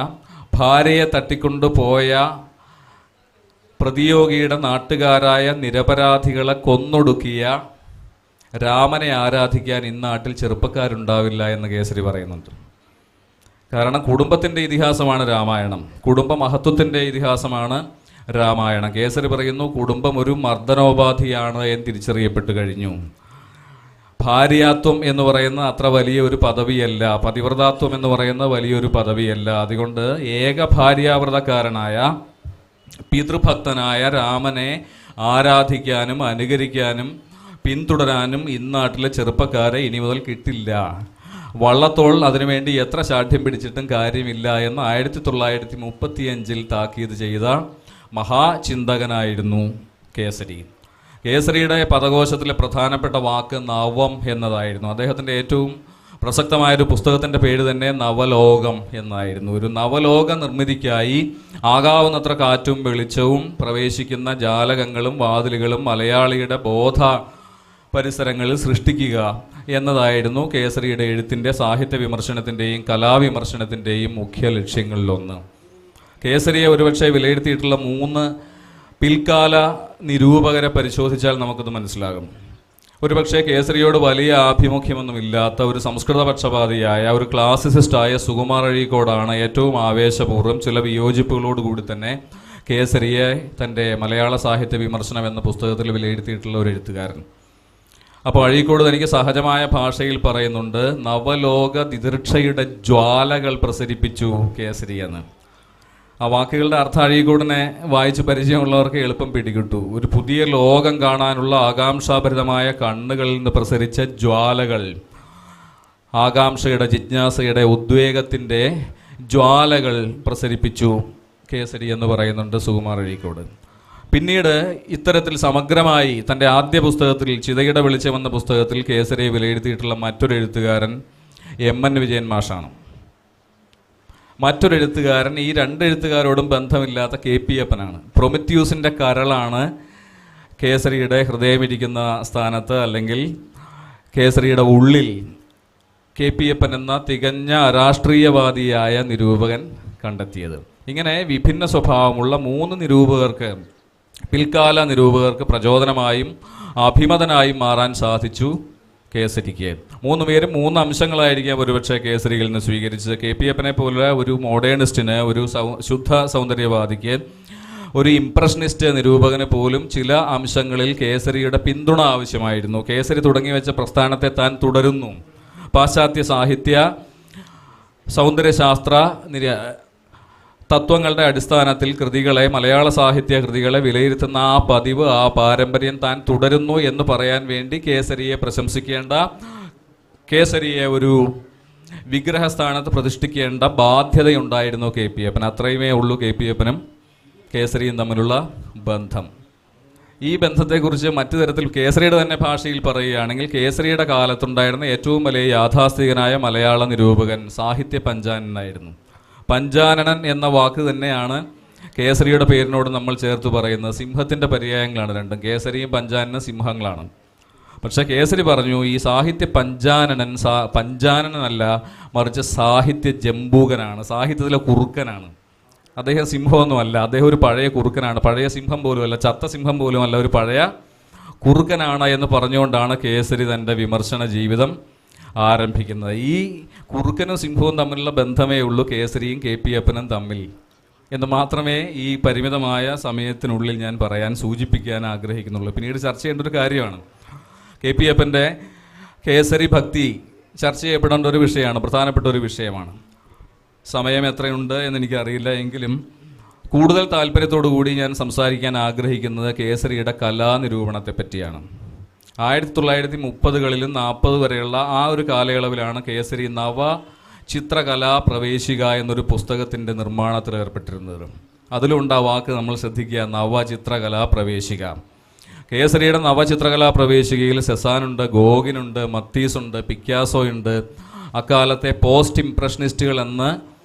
ഭാര്യയെ തട്ടിക്കൊണ്ടുപോയ പ്രതിയോഗിയുടെ നാട്ടുകാരായ നിരപരാധികളെ കൊന്നൊടുക്കിയ രാമനെ ആരാധിക്കാൻ ഇന്നാട്ടിൽ ചെറുപ്പക്കാരുണ്ടാവില്ല എന്ന് കേസരി പറയുന്നുണ്ട്. കാരണം കുടുംബത്തിൻ്റെ ഇതിഹാസമാണ് രാമായണം, കുടുംബ മഹത്വത്തിൻ്റെ ഇതിഹാസമാണ് രാമായണം. കേസരി പറയുന്നു, കുടുംബം ഒരു മർദ്ദനോപാധിയാണ് എന്ന് തിരിച്ചറിയപ്പെട്ടു കഴിഞ്ഞു. ഭാര്യാത്വം എന്ന് പറയുന്ന അത്ര വലിയ ഒരു പദവിയല്ല, പതിവ്രതാത്വം എന്ന് പറയുന്ന വലിയൊരു പദവിയല്ല. അതുകൊണ്ട് ഏകഭാര്യാവ്രതക്കാരനായ പിതൃഭക്തനായ രാമനെ ആരാധിക്കാനും അനുകരിക്കാനും പിന്തുടരാനും ഇന്നാട്ടിലെ ചെറുപ്പക്കാരെ ഇനി മുതൽ കിട്ടില്ല. വള്ളത്തോൾ അതിനുവേണ്ടി എത്ര ശാഠ്യം പിടിച്ചിട്ടും കാര്യമില്ല എന്ന് 1935 താക്കീത് ചെയ്ത മഹാചിന്തകനായിരുന്നു കേസരി. കേസരിയുടെ പദകോശത്തിലെ പ്രധാനപ്പെട്ട വാക്ക് നവം എന്നതായിരുന്നു. അദ്ദേഹത്തിൻ്റെ ഏറ്റവും പ്രസക്തമായൊരു പുസ്തകത്തിൻ്റെ പേര് തന്നെ നവലോകം എന്നായിരുന്നു. ഒരു നവലോക നിർമ്മിതിക്കായി ആകാവുന്നത്ര കാറ്റും വെളിച്ചവും പ്രവേശിക്കുന്ന ജാലകങ്ങളും വാതിലുകളും മലയാളിയുടെ ബോധ പരിസരങ്ങളിൽ സൃഷ്ടിക്കുക എന്നതായിരുന്നു കേസരിയുടെ എഴുത്തിൻ്റെ, സാഹിത്യ വിമർശനത്തിൻ്റെയും കലാവിമർശനത്തിൻ്റെയും മുഖ്യ ലക്ഷ്യങ്ങളിലൊന്ന്. കേസരിയെ ഒരുപക്ഷെ വിലയിരുത്തിയിട്ടുള്ള 3 പിൽക്കാല നിരൂപകരെ പരിശോധിച്ചാൽ നമുക്കത് മനസ്സിലാകും. ഒരുപക്ഷെ കേസരിയോട് വലിയ ആഭിമുഖ്യമൊന്നുമില്ലാത്ത ഒരു സംസ്കൃതപക്ഷപാതിയായ, ഒരു ക്ലാസിസിസ്റ്റായ സുകുമാർ അഴീക്കോടാണ് ഏറ്റവും ആവേശപൂർവ്വം ചില വിയോജിപ്പുകളോടുകൂടി തന്നെ കേസരിയെ തൻ്റെ മലയാള സാഹിത്യ വിമർശനം എന്ന പുസ്തകത്തിൽ വിലയിരുത്തിയിട്ടുള്ള ഒരു എഴുത്തുകാരൻ. അപ്പോൾ അഴീക്കോട് തനിക്ക് സഹജമായ ഭാഷയിൽ പറയുന്നുണ്ട്, നവലോക ദിദൃക്ഷയുടെ ജ്വാലകൾ പ്രസരിപ്പിച്ചു കേസരി എന്ന്. ആ വാക്കുകളുടെ അർത്ഥം അഴീക്കോടിനെ വായിച്ച് പരിചയമുള്ളവർക്ക് എളുപ്പം പിടികിട്ടു. ഒരു പുതിയ ലോകം കാണാനുള്ള ആകാംക്ഷാഭരിതമായ കണ്ണുകളിൽ നിന്ന് പ്രസരിച്ച ജ്വാലകൾ, ആകാംക്ഷയുടെ, ജിജ്ഞാസയുടെ, ഉദ്വേഗത്തിൻ്റെ ജ്വാലകൾ പ്രസരിപ്പിച്ചു കേസരി എന്ന് പറയുന്നുണ്ട് സുകുമാർ അഴീക്കോട്. പിന്നീട് ഇത്തരത്തിൽ സമഗ്രമായി തൻ്റെ ആദ്യ പുസ്തകത്തിൽ, ചിതയുടെ വെളിച്ചം എന്ന പുസ്തകത്തിൽ കേസരിയെ വിലയിരുത്തിയിട്ടുള്ള മറ്റൊരു എഴുത്തുകാരൻ MN വിജയൻ മാഷാണ്. മറ്റൊരു എഴുത്തുകാരൻ ഈ രണ്ട് എഴുത്തുകാരോടും ബന്ധമില്ലാത്ത KP അപ്പനാണ്. പ്രൊമറ്റ്യൂസിൻ്റെ കരളാണ് കേസരിയുടെ ഹൃദയമിരിക്കുന്ന സ്ഥാനത്ത്, അല്ലെങ്കിൽ കേസരിയുടെ ഉള്ളിൽ KP അപ്പൻ എന്ന തികഞ്ഞ രാഷ്ട്രീയവാദിയായ നിരൂപകൻ കണ്ടെത്തിയത്. ഇങ്ങനെ വിഭിന്ന സ്വഭാവമുള്ള 3 നിരൂപകർക്ക്, പിൽക്കാല നിരൂപകർക്ക് പ്രചോദനമായും അഭിമതനായും മാറാൻ സാധിച്ചു കേസരിക്ക്. 3 പേരും 3 അംശങ്ങളായിരിക്കാം ഒരുപക്ഷെ കേസരിയിൽ നിന്ന് സ്വീകരിച്ചത്. KP അപ്പനെ പോലെ ഒരു മോഡേണിസ്റ്റിന്, ഒരു ശുദ്ധ സൗന്ദര്യവാദിക്ക്, ഒരു ഇംപ്രഷനിസ്റ്റ് നിരൂപകന് പോലും ചില അംശങ്ങളിൽ കേസരിയുടെ പിന്തുണ ആവശ്യമായിരുന്നു. കേസരി തുടങ്ങി വെച്ച പ്രസ്ഥാനത്തെ താൻ തുടരുന്നു. പാശ്ചാത്യ സാഹിത്യ, സൗന്ദര്യശാസ്ത്ര തത്വങ്ങളുടെ അടിസ്ഥാനത്തിൽ കൃതികളെ, മലയാള സാഹിത്യ കൃതികളെ വിലയിരുത്തുന്ന ആ പതിവ്, ആ പാരമ്പര്യം താൻ തുടരുന്നു എന്ന് പറയാൻ വേണ്ടി കേസരിയെ പ്രശംസിക്കേണ്ട, കേസരിയെ ഒരു വിഗ്രഹസ്ഥാനത്ത് പ്രതിഷ്ഠിക്കേണ്ട ബാധ്യതയുണ്ടായിരുന്നു KP അപ്പൻ. അത്രയുമേ ഉള്ളൂ KP അപ്പനും കേസരിയും തമ്മിലുള്ള ബന്ധം. ഈ ബന്ധത്തെക്കുറിച്ച് മറ്റു തരത്തിൽ കേസരിയുടെ തന്നെ ഭാഷയിൽ പറയുകയാണെങ്കിൽ, കേസരിയുടെ കാലത്തുണ്ടായിരുന്ന ഏറ്റവും വലിയ യാഥാസ്ഥികനായ മലയാള നിരൂപകൻ സാഹിത്യ പഞ്ചാനനായിരുന്നു. പഞ്ചാനനൻ എന്ന വാക്ക് തന്നെയാണ് കേസരിയുടെ പേരിനോട് നമ്മൾ ചേർത്ത് പറയുന്നത്. സിംഹത്തിൻ്റെ പര്യായങ്ങളാണ് രണ്ടും. കേസരിയും പഞ്ചാനനും സിംഹങ്ങളാണ്. പക്ഷേ കേസരി പറഞ്ഞു, ഈ സാഹിത്യ പഞ്ചാനനൻ പഞ്ചാനനല്ല, മറിച്ച് സാഹിത്യ ജംബൂകനാണ്, സാഹിത്യത്തിലെ കുറുക്കനാണ്. അദ്ദേഹം സിംഹമൊന്നുമല്ല, അദ്ദേഹം ഒരു പഴയ കുറുക്കനാണ്. പഴയ സിംഹം പോലുമല്ല, ചത്ത സിംഹം പോലുമല്ല, ഒരു പഴയ കുറുക്കനാണ് എന്ന് പറഞ്ഞുകൊണ്ടാണ് കേസരി തൻ്റെ വിമർശന ജീവിതം ആരംഭിക്കുന്നത്. ഈ കുറുക്കനും സിംഹവും തമ്മിലുള്ള ബന്ധമേ ഉള്ളൂ കേസരിയും KP അപ്പനും തമ്മിൽ എന്ന് മാത്രമേ ഈ പരിമിതമായ സമയത്തിനുള്ളിൽ ഞാൻ സൂചിപ്പിക്കാൻ ആഗ്രഹിക്കുന്നുള്ളൂ. പിന്നീട് ചർച്ച ചെയ്യേണ്ട ഒരു കാര്യമാണ്. KP അപ്പൻ്റെ കേസരി ഭക്തി ചർച്ച ചെയ്യപ്പെടേണ്ട ഒരു വിഷയമാണ്, പ്രധാനപ്പെട്ട ഒരു വിഷയമാണ്. സമയം എത്രയുണ്ട് എന്നെനിക്കറിയില്ല, എങ്കിലും കൂടുതൽ താല്പര്യത്തോടു കൂടി ഞാൻ സംസാരിക്കാൻ ആഗ്രഹിക്കുന്നത് കേസരിയുടെ കലാനിരൂപണത്തെ പറ്റിയാണ്. 1930കളിലും 40 വരെയുള്ള ആ ഒരു കാലയളവിലാണ് കേസരി നവ ചിത്രകലാ പ്രവേശിക എന്നൊരു പുസ്തകത്തിൻ്റെ നിർമ്മാണത്തിൽ ഏർപ്പെട്ടിരുന്നത്. അതിലുണ്ട് ആ വാക്ക് നമ്മൾ ശ്രദ്ധിക്കുക, നവചിത്രകലാ പ്രവേശിക. കേസരിയുടെ നവചിത്രകലാ പ്രവേശികയിൽ സെസാനുണ്ട്, ഗോഗിനുണ്ട്, മത്തീസുണ്ട്, പിക്കാസോയുണ്ട്. അക്കാലത്തെ പോസ്റ്റ് ഇംപ്രഷനിസ്റ്റുകൾ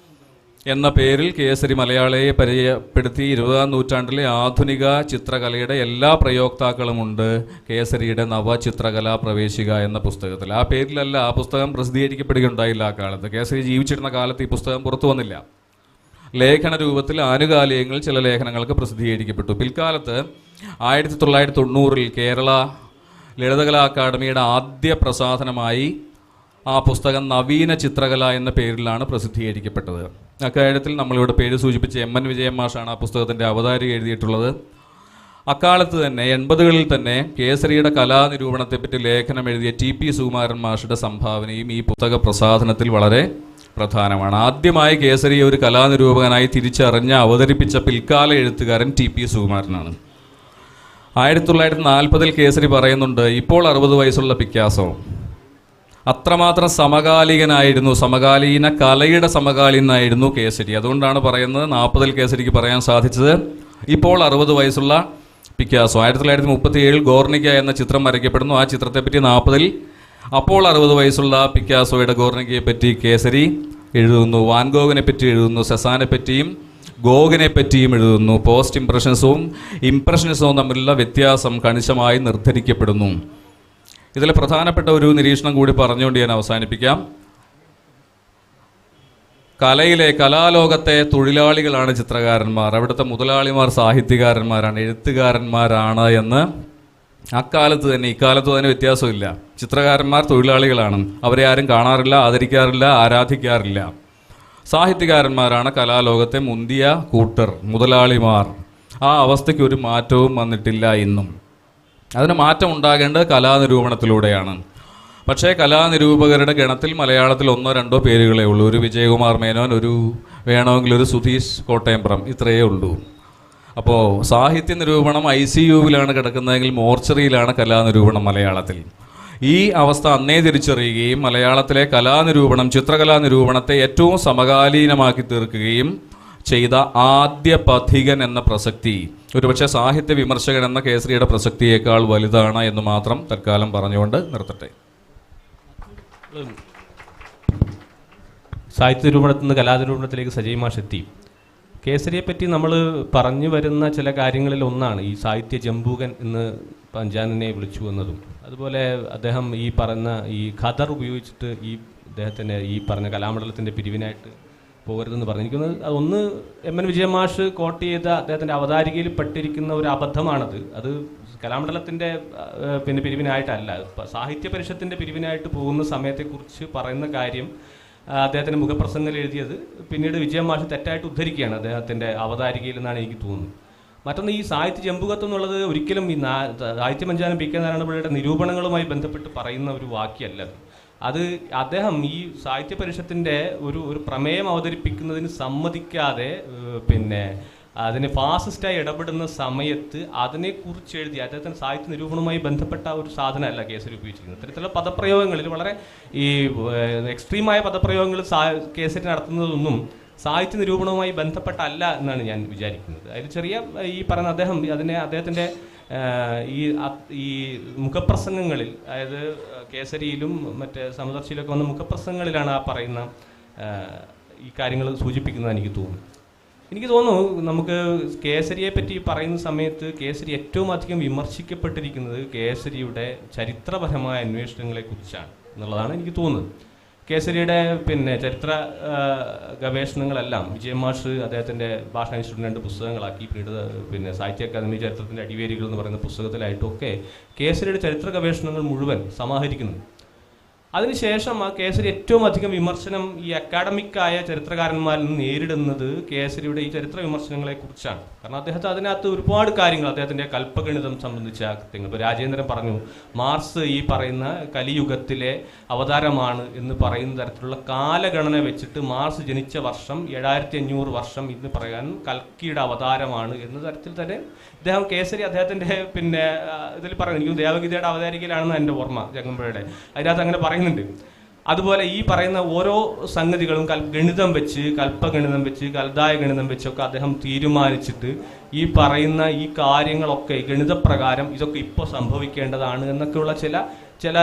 എന്ന പേരിൽ കേസരി മലയാളിയെ പരിചയപ്പെടുത്തി 20-ാം നൂറ്റാണ്ടിലെ ആധുനിക ചിത്രകലയുടെ എല്ലാ പ്രയോക്താക്കളുമുണ്ട് കേസരിയുടെ നവചിത്രകലാ പ്രവേശിക എന്ന പുസ്തകത്തിൽ. ആ പേരിലല്ല ആ പുസ്തകം പ്രസിദ്ധീകരിക്കപ്പെടുകയുണ്ടായില്ല. ആ കാലത്ത് കേസരി ജീവിച്ചിരുന്ന കാലത്ത് ഈ പുസ്തകം പുറത്തു വന്നില്ല. ലേഖന രൂപത്തിൽ ആനുകാലികങ്ങളിൽ ചില ലേഖനങ്ങൾക്ക് പ്രസിദ്ധീകരിക്കപ്പെട്ടു. പിൽക്കാലത്ത് 1990-ൽ കേരള ലളിതകലാ അക്കാദമിയുടെ ആദ്യ പ്രസാധനമായി ആ പുസ്തകം നവീന ചിത്രകല എന്ന പേരിലാണ് പ്രസിദ്ധീകരിക്കപ്പെട്ടത്. അക്കാര്യത്തിൽ നമ്മളിവിടെ പേര് സൂചിപ്പിച്ച MN വിജയൻ മാഷാണ് ആ പുസ്തകത്തിൻ്റെ അവതാരിക എഴുതിയിട്ടുള്ളത്. അക്കാലത്ത് തന്നെ 80കളിൽ തന്നെ കേസരിയുടെ കലാനിരൂപണത്തെപ്പറ്റി ലേഖനം എഴുതിയ TP സുകുമാരൻ മാഷുടെ സംഭാവനയും ഈ പുസ്തക പ്രസാധനത്തിൽ വളരെ പ്രധാനമാണ്. ആദ്യമായി കേസരിയെ ഒരു കലാനിരൂപകനായി തിരിച്ചറിഞ്ഞ് അവതരിപ്പിച്ച പിൽക്കാല എഴുത്തുകാരൻ TP സുകുമാരനാണ്. 1940-ൽ കേസരി പറയുന്നുണ്ട്, ഇപ്പോൾ 60 വയസ്സുള്ള പിക്കാസോ അത്രമാത്രം സമകാലികനായിരുന്നു, സമകാലീന കലയുടെ സമകാലീനായിരുന്നു കേസരി. അതുകൊണ്ടാണ് പറയുന്നത് 40-ൽ കേസരിക്ക് പറയാൻ സാധിച്ചത് ഇപ്പോൾ 60 വയസ്സുള്ള പിക്കാസോ. 1937-ൽ ഗോർണിക്ക എന്ന ചിത്രം വരയ്ക്കപ്പെടുന്നു. ആ ചിത്രത്തെപ്പറ്റി 40-ൽ അപ്പോൾ 60 വയസ്സുള്ള പിക്കാസോയുടെ ഗോർണിക്കയെ പറ്റി കേസരി എഴുതുന്നു. വാൻഗോഗിനെ പറ്റി എഴുതുന്നു, സെസാനെ പറ്റിയും ഗോഗിനെ പറ്റിയും എഴുതുന്നു. പോസ്റ്റ് ഇംപ്രഷനിസവും തമ്മിലുള്ള വ്യത്യാസം കണിശമായി നിർദ്ധരിക്കപ്പെടുന്നു. ഇതിലെ പ്രധാനപ്പെട്ട ഒരു നിരീക്ഷണം കൂടി പറഞ്ഞുകൊണ്ട് ഞാൻ അവസാനിപ്പിക്കാം. കലാലോകത്തെ തൊഴിലാളികളാണ് ചിത്രകാരന്മാർ, അവിടുത്തെ മുതലാളിമാർ സാഹിത്യകാരന്മാരാണ്, എഴുത്തുകാരന്മാരാണ് എന്ന് അക്കാലത്ത് തന്നെ, ഇക്കാലത്ത് തന്നെ വ്യത്യാസമില്ല. ചിത്രകാരന്മാർ തൊഴിലാളികളാണ്, അവരെ ആരും കാണാറില്ല, ആദരിക്കാറില്ല, ആരാധിക്കാറില്ല. സാഹിത്യകാരന്മാരാണ് കലാലോകത്തെ മുന്തിയ കൂട്ടർ, മുതലാളിമാർ. ആ അവസ്ഥയ്ക്ക് ഒരു മാറ്റവും വന്നിട്ടില്ല ഇന്നും. അതിന് മാറ്റം ഉണ്ടാകേണ്ടത് കലാനിരൂപണത്തിലൂടെയാണ്. പക്ഷേ കലാനിരൂപകരുടെ ഗണത്തിൽ മലയാളത്തിൽ 1-2 പേരുകളേ ഉള്ളൂ. ഒരു വിജയകുമാർ മേനോൻ, വേണമെങ്കിൽ ഒരു സുധീഷ് കോട്ടയംപുറം, ഇത്രയേ ഉള്ളൂ. അപ്പോൾ സാഹിത്യ നിരൂപണം ICUവിലാണ് കിടക്കുന്നതെങ്കിൽ മോർച്ചറിയിലാണ് കലാനിരൂപണം മലയാളത്തിൽ. ഈ അവസ്ഥ അന്നേ തിരിച്ചറിയുകയും മലയാളത്തിലെ കലാനിരൂപണം, ചിത്രകലാ നിരൂപണത്തെ ഏറ്റവും സമകാലീനമാക്കി തീർക്കുകയും ചെയ്ത ആദ്യ പഥികൻ എന്ന പ്രസക്തി ഒരുപക്ഷെ സാഹിത്യ വിമർശകൻ എന്ന കേസരിയുടെ പ്രസക്തിയേക്കാൾ വലുതാണ് എന്ന് മാത്രം തൽക്കാലം പറഞ്ഞുകൊണ്ട് നിർത്തട്ടെ. സാഹിത്യ നിരൂപണത്തിൽ നിന്ന് കലാനിരൂപണത്തിലേക്ക് സജീവ് മാഷ് എത്തി. കേസരിയെ പറ്റി നമ്മൾ പറഞ്ഞു വരുന്ന ചില കാര്യങ്ങളിൽ ഒന്നാണ് ഈ സാഹിത്യ ജംബൂകൻ എന്ന് പഞ്ചാനനെ വിളിച്ചു എന്നതും, അതുപോലെ അദ്ദേഹം ഈ പറഞ്ഞ ഈ ഖദർ ഉപയോഗിച്ചിട്ട് ഈ അദ്ദേഹത്തിൻ്റെ ഈ പറഞ്ഞ കലാമണ്ഡലത്തിൻ്റെ പിരിവിനായിട്ട് പോകരുതെന്ന് പറഞ്ഞിരിക്കുന്നത് അതൊന്ന് എം.എൻ. വിജയമാഷ് കോട്ട് ചെയ്ത അദ്ദേഹത്തിൻ്റെ അവതാരികയിൽ പെട്ടിരിക്കുന്ന ഒരു അബദ്ധമാണത്. അത് കലാമണ്ഡലത്തിൻ്റെ പിന്നെ പിരിവിനായിട്ടല്ല, സാഹിത്യ പരിഷത്തിൻ്റെ പിരിവിനായിട്ട് പോകുന്ന സമയത്തെക്കുറിച്ച് പറയുന്ന കാര്യം അദ്ദേഹത്തിൻ്റെ മുഖപ്രസംഗത്തിൽ എഴുതിയത് പിന്നീട് വിജയമാഷ് തെറ്റായിട്ട് ഉദ്ധരിക്കുകയാണ് അദ്ദേഹത്തിൻ്റെ അവതാരികയിൽ എന്നാണ് എനിക്ക് തോന്നുന്നത്. മറ്റൊന്ന് ഈ സാഹിത്യ ജംബുകത്വം എന്നുള്ളത് ഒരിക്കലും ഈ സാഹിത്യ പഞ്ചാനം പി കെ നാരായണപിള്ളയുടെ നിരൂപണങ്ങളുമായി ബന്ധപ്പെട്ട് പറയുന്ന ഒരു വാക്യമല്ല അത്. അദ്ദേഹം ഈ സാഹിത്യ പരിഷത്തിൻ്റെ ഒരു പ്രമേയം അവതരിപ്പിക്കുന്നതിന് സമ്മതിക്കാതെ പിന്നെ അതിന് ഫാസിസ്റ്റായി ഇടപെടുന്ന സമയത്ത് അതിനെക്കുറിച്ച് എഴുതി അദ്ദേഹത്തിന് സാഹിത്യ നിരൂപണവുമായി ബന്ധപ്പെട്ട ഒരു സാധനമല്ല കേസരി ഉപയോഗിച്ചിരിക്കുന്നത്. ഇത്തരത്തിലുള്ള പദപ്രയോഗങ്ങളിൽ വളരെ ഈ എക്സ്ട്രീമായ പദപ്രയോഗങ്ങൾ കേസരി നടത്തുന്നതൊന്നും സാഹിത്യ നിരൂപണവുമായി ബന്ധപ്പെട്ടല്ല എന്നാണ് ഞാൻ വിചാരിക്കുന്നത്. അതിൽ ചെറിയ ഈ പറയുന്ന അദ്ദേഹത്തിൻ്റെ ഈ മുഖപ്രസംഗങ്ങളിൽ, അതായത് കേസരിയിലും മറ്റേ സമദർശിയിലൊക്കെ വന്ന മുഖപ്രസംഗങ്ങളിലാണ് ആ പറയുന്ന ഈ കാര്യങ്ങൾ സൂചിപ്പിക്കുന്നത് എനിക്ക് തോന്നുന്നു. എനിക്ക് തോന്നുന്നു നമുക്ക് കേസരിയെ പറ്റി പറയുന്ന സമയത്ത് കേസരി ഏറ്റവും അധികം വിമർശിക്കപ്പെട്ടിരിക്കുന്നത് കേസരിയുടെ ചരിത്രപരമായ അന്വേഷണങ്ങളെക്കുറിച്ചാണ് എന്നുള്ളതാണ് എനിക്ക് തോന്നുന്നത്. കേസരിയുടെ പിന്നെ ചരിത്ര ഗവേഷണങ്ങളെല്ലാം വിജയമാഷ് അദ്ദേഹത്തിൻ്റെ ഭാഷാ ഇൻസ്റ്റിറ്റ്യൂട്ടിൽ 2 പുസ്തകങ്ങളാക്കി, പിന്നീട് പിന്നെ സാഹിത്യ അക്കാദമി ചരിത്രത്തിൻ്റെ അടിവേരികൾ എന്ന് പറയുന്ന പുസ്തകത്തിലായിട്ടൊക്കെ കേസരിയുടെ ചരിത്ര ഗവേഷണങ്ങൾ മുഴുവൻ സമാഹരിക്കുന്നു. അതിനുശേഷം ആ കേസരി ഏറ്റവും അധികം വിമർശനം ഈ അക്കാഡമിക്കായ ചരിത്രകാരന്മാരിൽ നിന്ന് നേരിടുന്നത് കേസരിയുടെ ഈ ചരിത്ര വിമർശനങ്ങളെക്കുറിച്ചാണ്. കാരണം അദ്ദേഹത്തെ അതിനകത്ത് ഒരുപാട് കാര്യങ്ങൾ, അദ്ദേഹത്തിൻ്റെ കൽപ്പഗണിതം സംബന്ധിച്ച കൃത്യങ്ങൾ, ഇപ്പോൾ രാജേന്ദ്രൻ പറഞ്ഞു മാർസ് ഈ പറയുന്ന കലിയുഗത്തിലെ അവതാരമാണ് എന്ന് പറയുന്ന തരത്തിലുള്ള കാലഗണന വെച്ചിട്ട് മാർസ് ജനിച്ച വർഷം 7500 വർഷം എന്ന് പറയാൻ കൽക്കിയുടെ അവതാരമാണ് എന്ന തരത്തിൽ തന്നെ ഇദ്ദേഹം കേസരി അദ്ദേഹത്തിൻ്റെ പിന്നെ ഇതിൽ പറയുന്നു. എനിക്ക് ദേവഗീതയുടെ അവതാരികയിലാണെന്ന് എൻ്റെ ഓർമ്മ, ചങ്ങമ്പുഴയുടെ, അതിനകത്ത് അങ്ങനെ പറയുന്നുണ്ട്. അതുപോലെ ഈ പറയുന്ന ഓരോ സംഗതികളും ഗണിതം വെച്ച്, കൽപ്പഗണിതം വെച്ച്, കൽദായ ഗണിതം വെച്ചൊക്കെ അദ്ദേഹം തീരുമാനിച്ചിട്ട് ഈ പറയുന്ന ഈ കാര്യങ്ങളൊക്കെ ഗണിതപ്രകാരം ഇതൊക്കെ ഇപ്പോൾ സംഭവിക്കേണ്ടതാണ് എന്നൊക്കെയുള്ള ചില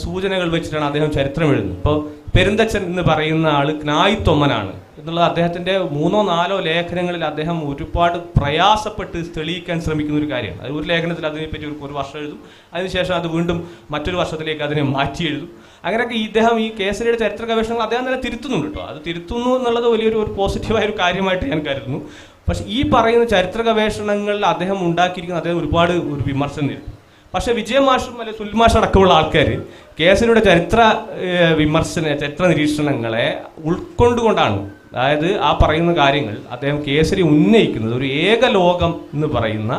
സൂചനകൾ വെച്ചിട്ടാണ് അദ്ദേഹം ചരിത്രം എഴുതുന്നത്. ഇപ്പോൾ പെരുന്തച്ചൻ എന്ന് പറയുന്ന ആൾ ക്നായിത്തൊമ്മനാണ് എന്നുള്ളത് അദ്ദേഹത്തിൻ്റെ 3-4 ലേഖനങ്ങളിൽ അദ്ദേഹം ഒരുപാട് പ്രയാസപ്പെട്ട് തെളിയിക്കാൻ ശ്രമിക്കുന്ന ഒരു കാര്യമാണ്. അത് ഒരു ലേഖനത്തിൽ അതിനെപ്പറ്റി ഒരു വർഷം എഴുതും, അതിനുശേഷം അത് വീണ്ടും മറ്റൊരു വർഷത്തിലേക്ക് അതിനെ മാറ്റി എഴുതും. അങ്ങനെയൊക്കെ ഇദ്ദേഹം ഈ കേസരിയുടെ ചരിത്ര ഗവേഷണങ്ങൾ അദ്ദേഹം തന്നെ തിരുത്തുന്നുണ്ട് കേട്ടോ. അത് തിരുത്തുന്നു എന്നുള്ളത് വലിയൊരു പോസിറ്റീവായ ഒരു കാര്യമായിട്ട് ഞാൻ കരുതുന്നു. പക്ഷെ ഈ പറയുന്ന ചരിത്ര ഗവേഷണങ്ങളിൽ അദ്ദേഹം ഉണ്ടാക്കിയിരിക്കുന്ന അദ്ദേഹം ഒരുപാട് ഒരു വിമർശനം നേരിടും. പക്ഷെ വിജയമാഷും അല്ലെങ്കിൽ സുൽമാഷ് അടക്കമുള്ള ആൾക്കാർ കേസരിയുടെ ചരിത്ര നിരീക്ഷണങ്ങളെ ഉൾക്കൊണ്ടുകൊണ്ടാണ്, അതായത് ആ പറയുന്ന കാര്യങ്ങൾ അദ്ദേഹം കേസരി ഉന്നയിക്കുന്നത് ഒരു ഏകലോകം എന്ന് പറയുന്ന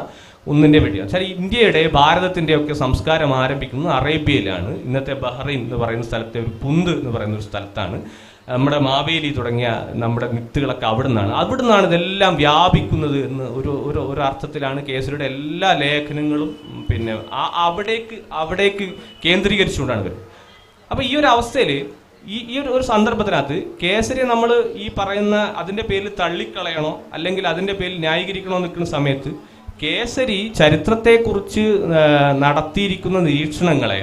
ഒന്നിൻ്റെ വേണ്ടിയാണ്. വെച്ചാൽ ഇന്ത്യയുടെ ഭാരതത്തിൻ്റെ ഒക്കെ സംസ്കാരം ആരംഭിക്കുന്നത് അറേബ്യയിലാണ്. ഇന്നത്തെ ബഹ്റൈൻ എന്ന് പറയുന്ന സ്ഥലത്തെ ഒരു പുന്ത് എന്ന് പറയുന്ന ഒരു സ്ഥലത്താണ്. നമ്മുടെ മാവേലി തുടങ്ങിയ നമ്മുടെ മിത്തുകളൊക്കെ അവിടെ നിന്നാണ് ഇതെല്ലാം വ്യാപിക്കുന്നത് എന്ന് ഒരു അർത്ഥത്തിലാണ് കേസരിയുടെ എല്ലാ ലേഖനങ്ങളും പിന്നെ അവിടേക്ക് കേന്ദ്രീകരിച്ചുകൊണ്ടാണ് വരുന്നത്. അപ്പോൾ ഈ ഒരു അവസ്ഥയിൽ ഈ ഒരു സന്ദർഭത്തിനകത്ത് കേസരി നമ്മൾ ഈ പറയുന്ന അതിൻ്റെ പേരിൽ തള്ളിക്കളയണോ അല്ലെങ്കിൽ അതിൻ്റെ പേരിൽ ന്യായീകരിക്കണോ നിൽക്കുന്ന സമയത്ത് കേസരി ചരിത്രത്തെക്കുറിച്ച് നടത്തിയിരിക്കുന്ന നിരീക്ഷണങ്ങളെ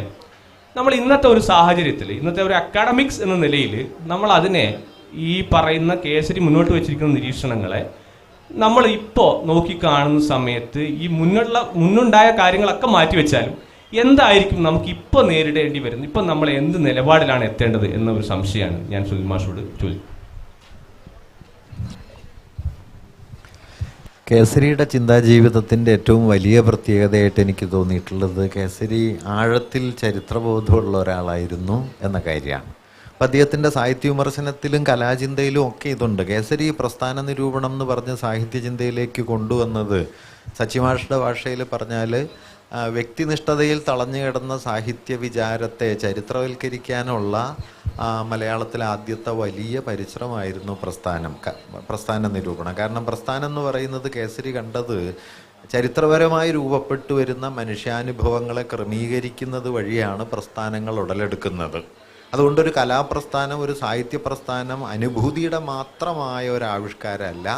നമ്മൾ ഇന്നത്തെ ഒരു സാഹചര്യത്തിൽ, ഇന്നത്തെ ഒരു അക്കാഡമിക്സ് എന്ന നിലയിൽ നമ്മൾ അതിനെ ഈ പറയുന്ന കേസരി മുന്നോട്ട് വെച്ചിരിക്കുന്ന നിരീക്ഷണങ്ങളെ നമ്മൾ ഇപ്പോൾ നോക്കിക്കാണുന്ന സമയത്ത് ഈ മുന്നുണ്ടായ കാര്യങ്ങളൊക്കെ മാറ്റിവെച്ചാലും എന്തായിരിക്കും നമുക്ക് ഇപ്പോൾ നേരിടേണ്ടി വരുന്നത്, ഇപ്പം നമ്മൾ എന്ത് നിലപാടിലാണ് എത്തേണ്ടത് എന്ന ഒരു സംശയമാണ് ഞാൻ സുനിൽ മാഷോട് ചോദിക്കുന്നത്. കേസരിയുടെ ചിന്താജീവിതത്തിൻ്റെ ഏറ്റവും വലിയ പ്രത്യേകതയായിട്ട് എനിക്ക് തോന്നിയിട്ടുള്ളത് കേസരി ആഴത്തിൽ ചരിത്രബോധമുള്ള ഒരാളായിരുന്നു എന്ന കാര്യമാണ്. അപ്പം അദ്ദേഹത്തിൻ്റെ സാഹിത്യ വിമർശനത്തിലും കലാചിന്തയിലും ഒക്കെ ഇതുണ്ട്. കേസരി പ്രസ്ഥാന നിരൂപണം എന്ന് പറഞ്ഞ് സാഹിത്യചിന്തയിലേക്ക് കൊണ്ടുവന്നത് സച്ചിമാഷയുടെ ഭാഷയിൽ പറഞ്ഞാൽ വ്യക്തിനിഷ്ഠതയിൽ തളഞ്ഞു കിടന്ന സാഹിത്യ വിചാരത്തെ ചരിത്രവൽക്കരിക്കാനുള്ള മലയാളത്തിലെ ആദ്യത്തെ വലിയ പരിശ്രമമായിരുന്നു പ്രസ്ഥാന നിരൂപണം. കാരണം പ്രസ്ഥാനം എന്ന് പറയുന്നത് കേസരി കണ്ടത് ചരിത്രപരമായി രൂപപ്പെട്ടു വരുന്ന മനുഷ്യാനുഭവങ്ങളെ ക്രമീകരിക്കുന്നത് വഴിയാണ് പ്രസ്ഥാനങ്ങൾ ഉടലെടുക്കുന്നത്. അതുകൊണ്ടൊരു കലാപ്രസ്ഥാനം, ഒരു സാഹിത്യ പ്രസ്ഥാനം അനുഭൂതിയുടെ മാത്രമായ ഒരു ആവിഷ്കാരമല്ല,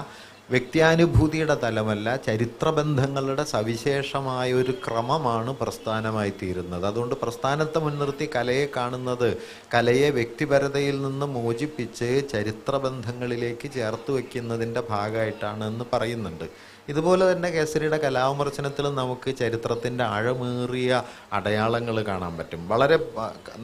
വ്യക്തിയാനുഭൂതിയുടെ തലമല്ല, ചരിത്രബന്ധങ്ങളുടെ സവിശേഷമായ ഒരു ക്രമമാണ് പ്രസ്ഥാനമായി തീരുന്നത്. അതുകൊണ്ട് പ്രസ്ഥാനത്തെ മുൻനിർത്തി കലയെ കാണുന്നത് കലയെ വ്യക്തിപരതയിൽ നിന്ന് മോചിപ്പിച്ച് ചരിത്രബന്ധങ്ങളിലേക്ക് ചേർത്ത് വയ്ക്കുന്നതിൻ്റെ ഭാഗമായിട്ടാണ് എന്ന് പറയുന്നുണ്ട്. ഇതുപോലെ തന്നെ കേസരിയുടെ കലാവിമർശനത്തിൽ നമുക്ക് ചരിത്രത്തിൻ്റെ ആഴമേറിയ അടയാളങ്ങൾ കാണാൻ പറ്റും. വളരെ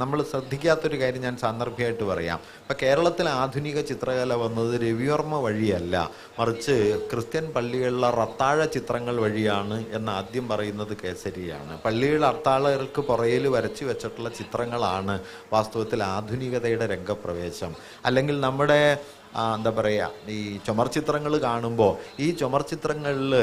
നമ്മൾ ശ്രദ്ധിക്കാത്തൊരു കാര്യം ഞാൻ സാന്ദർഭികമായിട്ട് പറയാം. ഇപ്പം കേരളത്തിൽ ആധുനിക ചിത്രകല വന്നത് രവിവർമ്മ വഴിയല്ല, മറിച്ച് ക്രിസ്ത്യൻ പള്ളികളിലെ റത്താഴ ചിത്രങ്ങൾ വഴിയാണ് എന്ന് ആദ്യം പറയുന്നത് കേസരിയാണ്. പള്ളിയുടെ അർത്താഴകൾക്ക് പുറയിൽ വരച്ചു വെച്ചിട്ടുള്ള ചിത്രങ്ങളാണ് വാസ്തവത്തിൽ ആധുനികതയുടെ രംഗപ്രവേശം. അല്ലെങ്കിൽ നമ്മുടെ എന്താ പറയുക, ഈ ചുമർ ചിത്രങ്ങൾ കാണുമ്പോൾ ഈ ചുമർ ചിത്രങ്ങളിൽ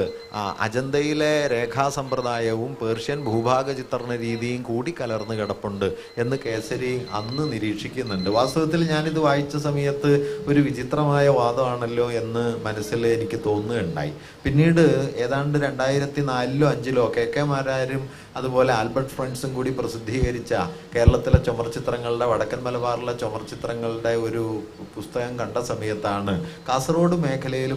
അജന്തയിലെ രേഖാസമ്പ്രദായവും പേർഷ്യൻ ഭൂഭാഗ ചിത്രണ രീതിയും കൂടി കലർന്ന് കിടപ്പുണ്ട് എന്ന് കേസരി അന്ന് നിരീക്ഷിക്കുന്നുണ്ട്. വാസ്തവത്തിൽ ഞാനിത് വായിച്ച സമയത്ത് ഒരു വിചിത്രമായ വാദമാണല്ലോ എന്ന് മനസ്സിൽ എനിക്ക് തോന്നുകയുണ്ടായി. പിന്നീട് ഏതാണ്ട് 2004-ലോ 2005-ലോ കെ മാരാരും അതുപോലെ ആൽബർട്ട് ഫ്രണ്ട്സും കൂടി പ്രസിദ്ധീകരിച്ച കേരളത്തിലെ ചുമർ ചിത്രങ്ങളുടെ, വടക്കൻ മലബാറിലെ ചുമർ ചിത്രങ്ങളുടെ ഒരു പുസ്തകം കണ്ട സമയത്താണ് കാസർഗോഡ് മേഖലയിൽ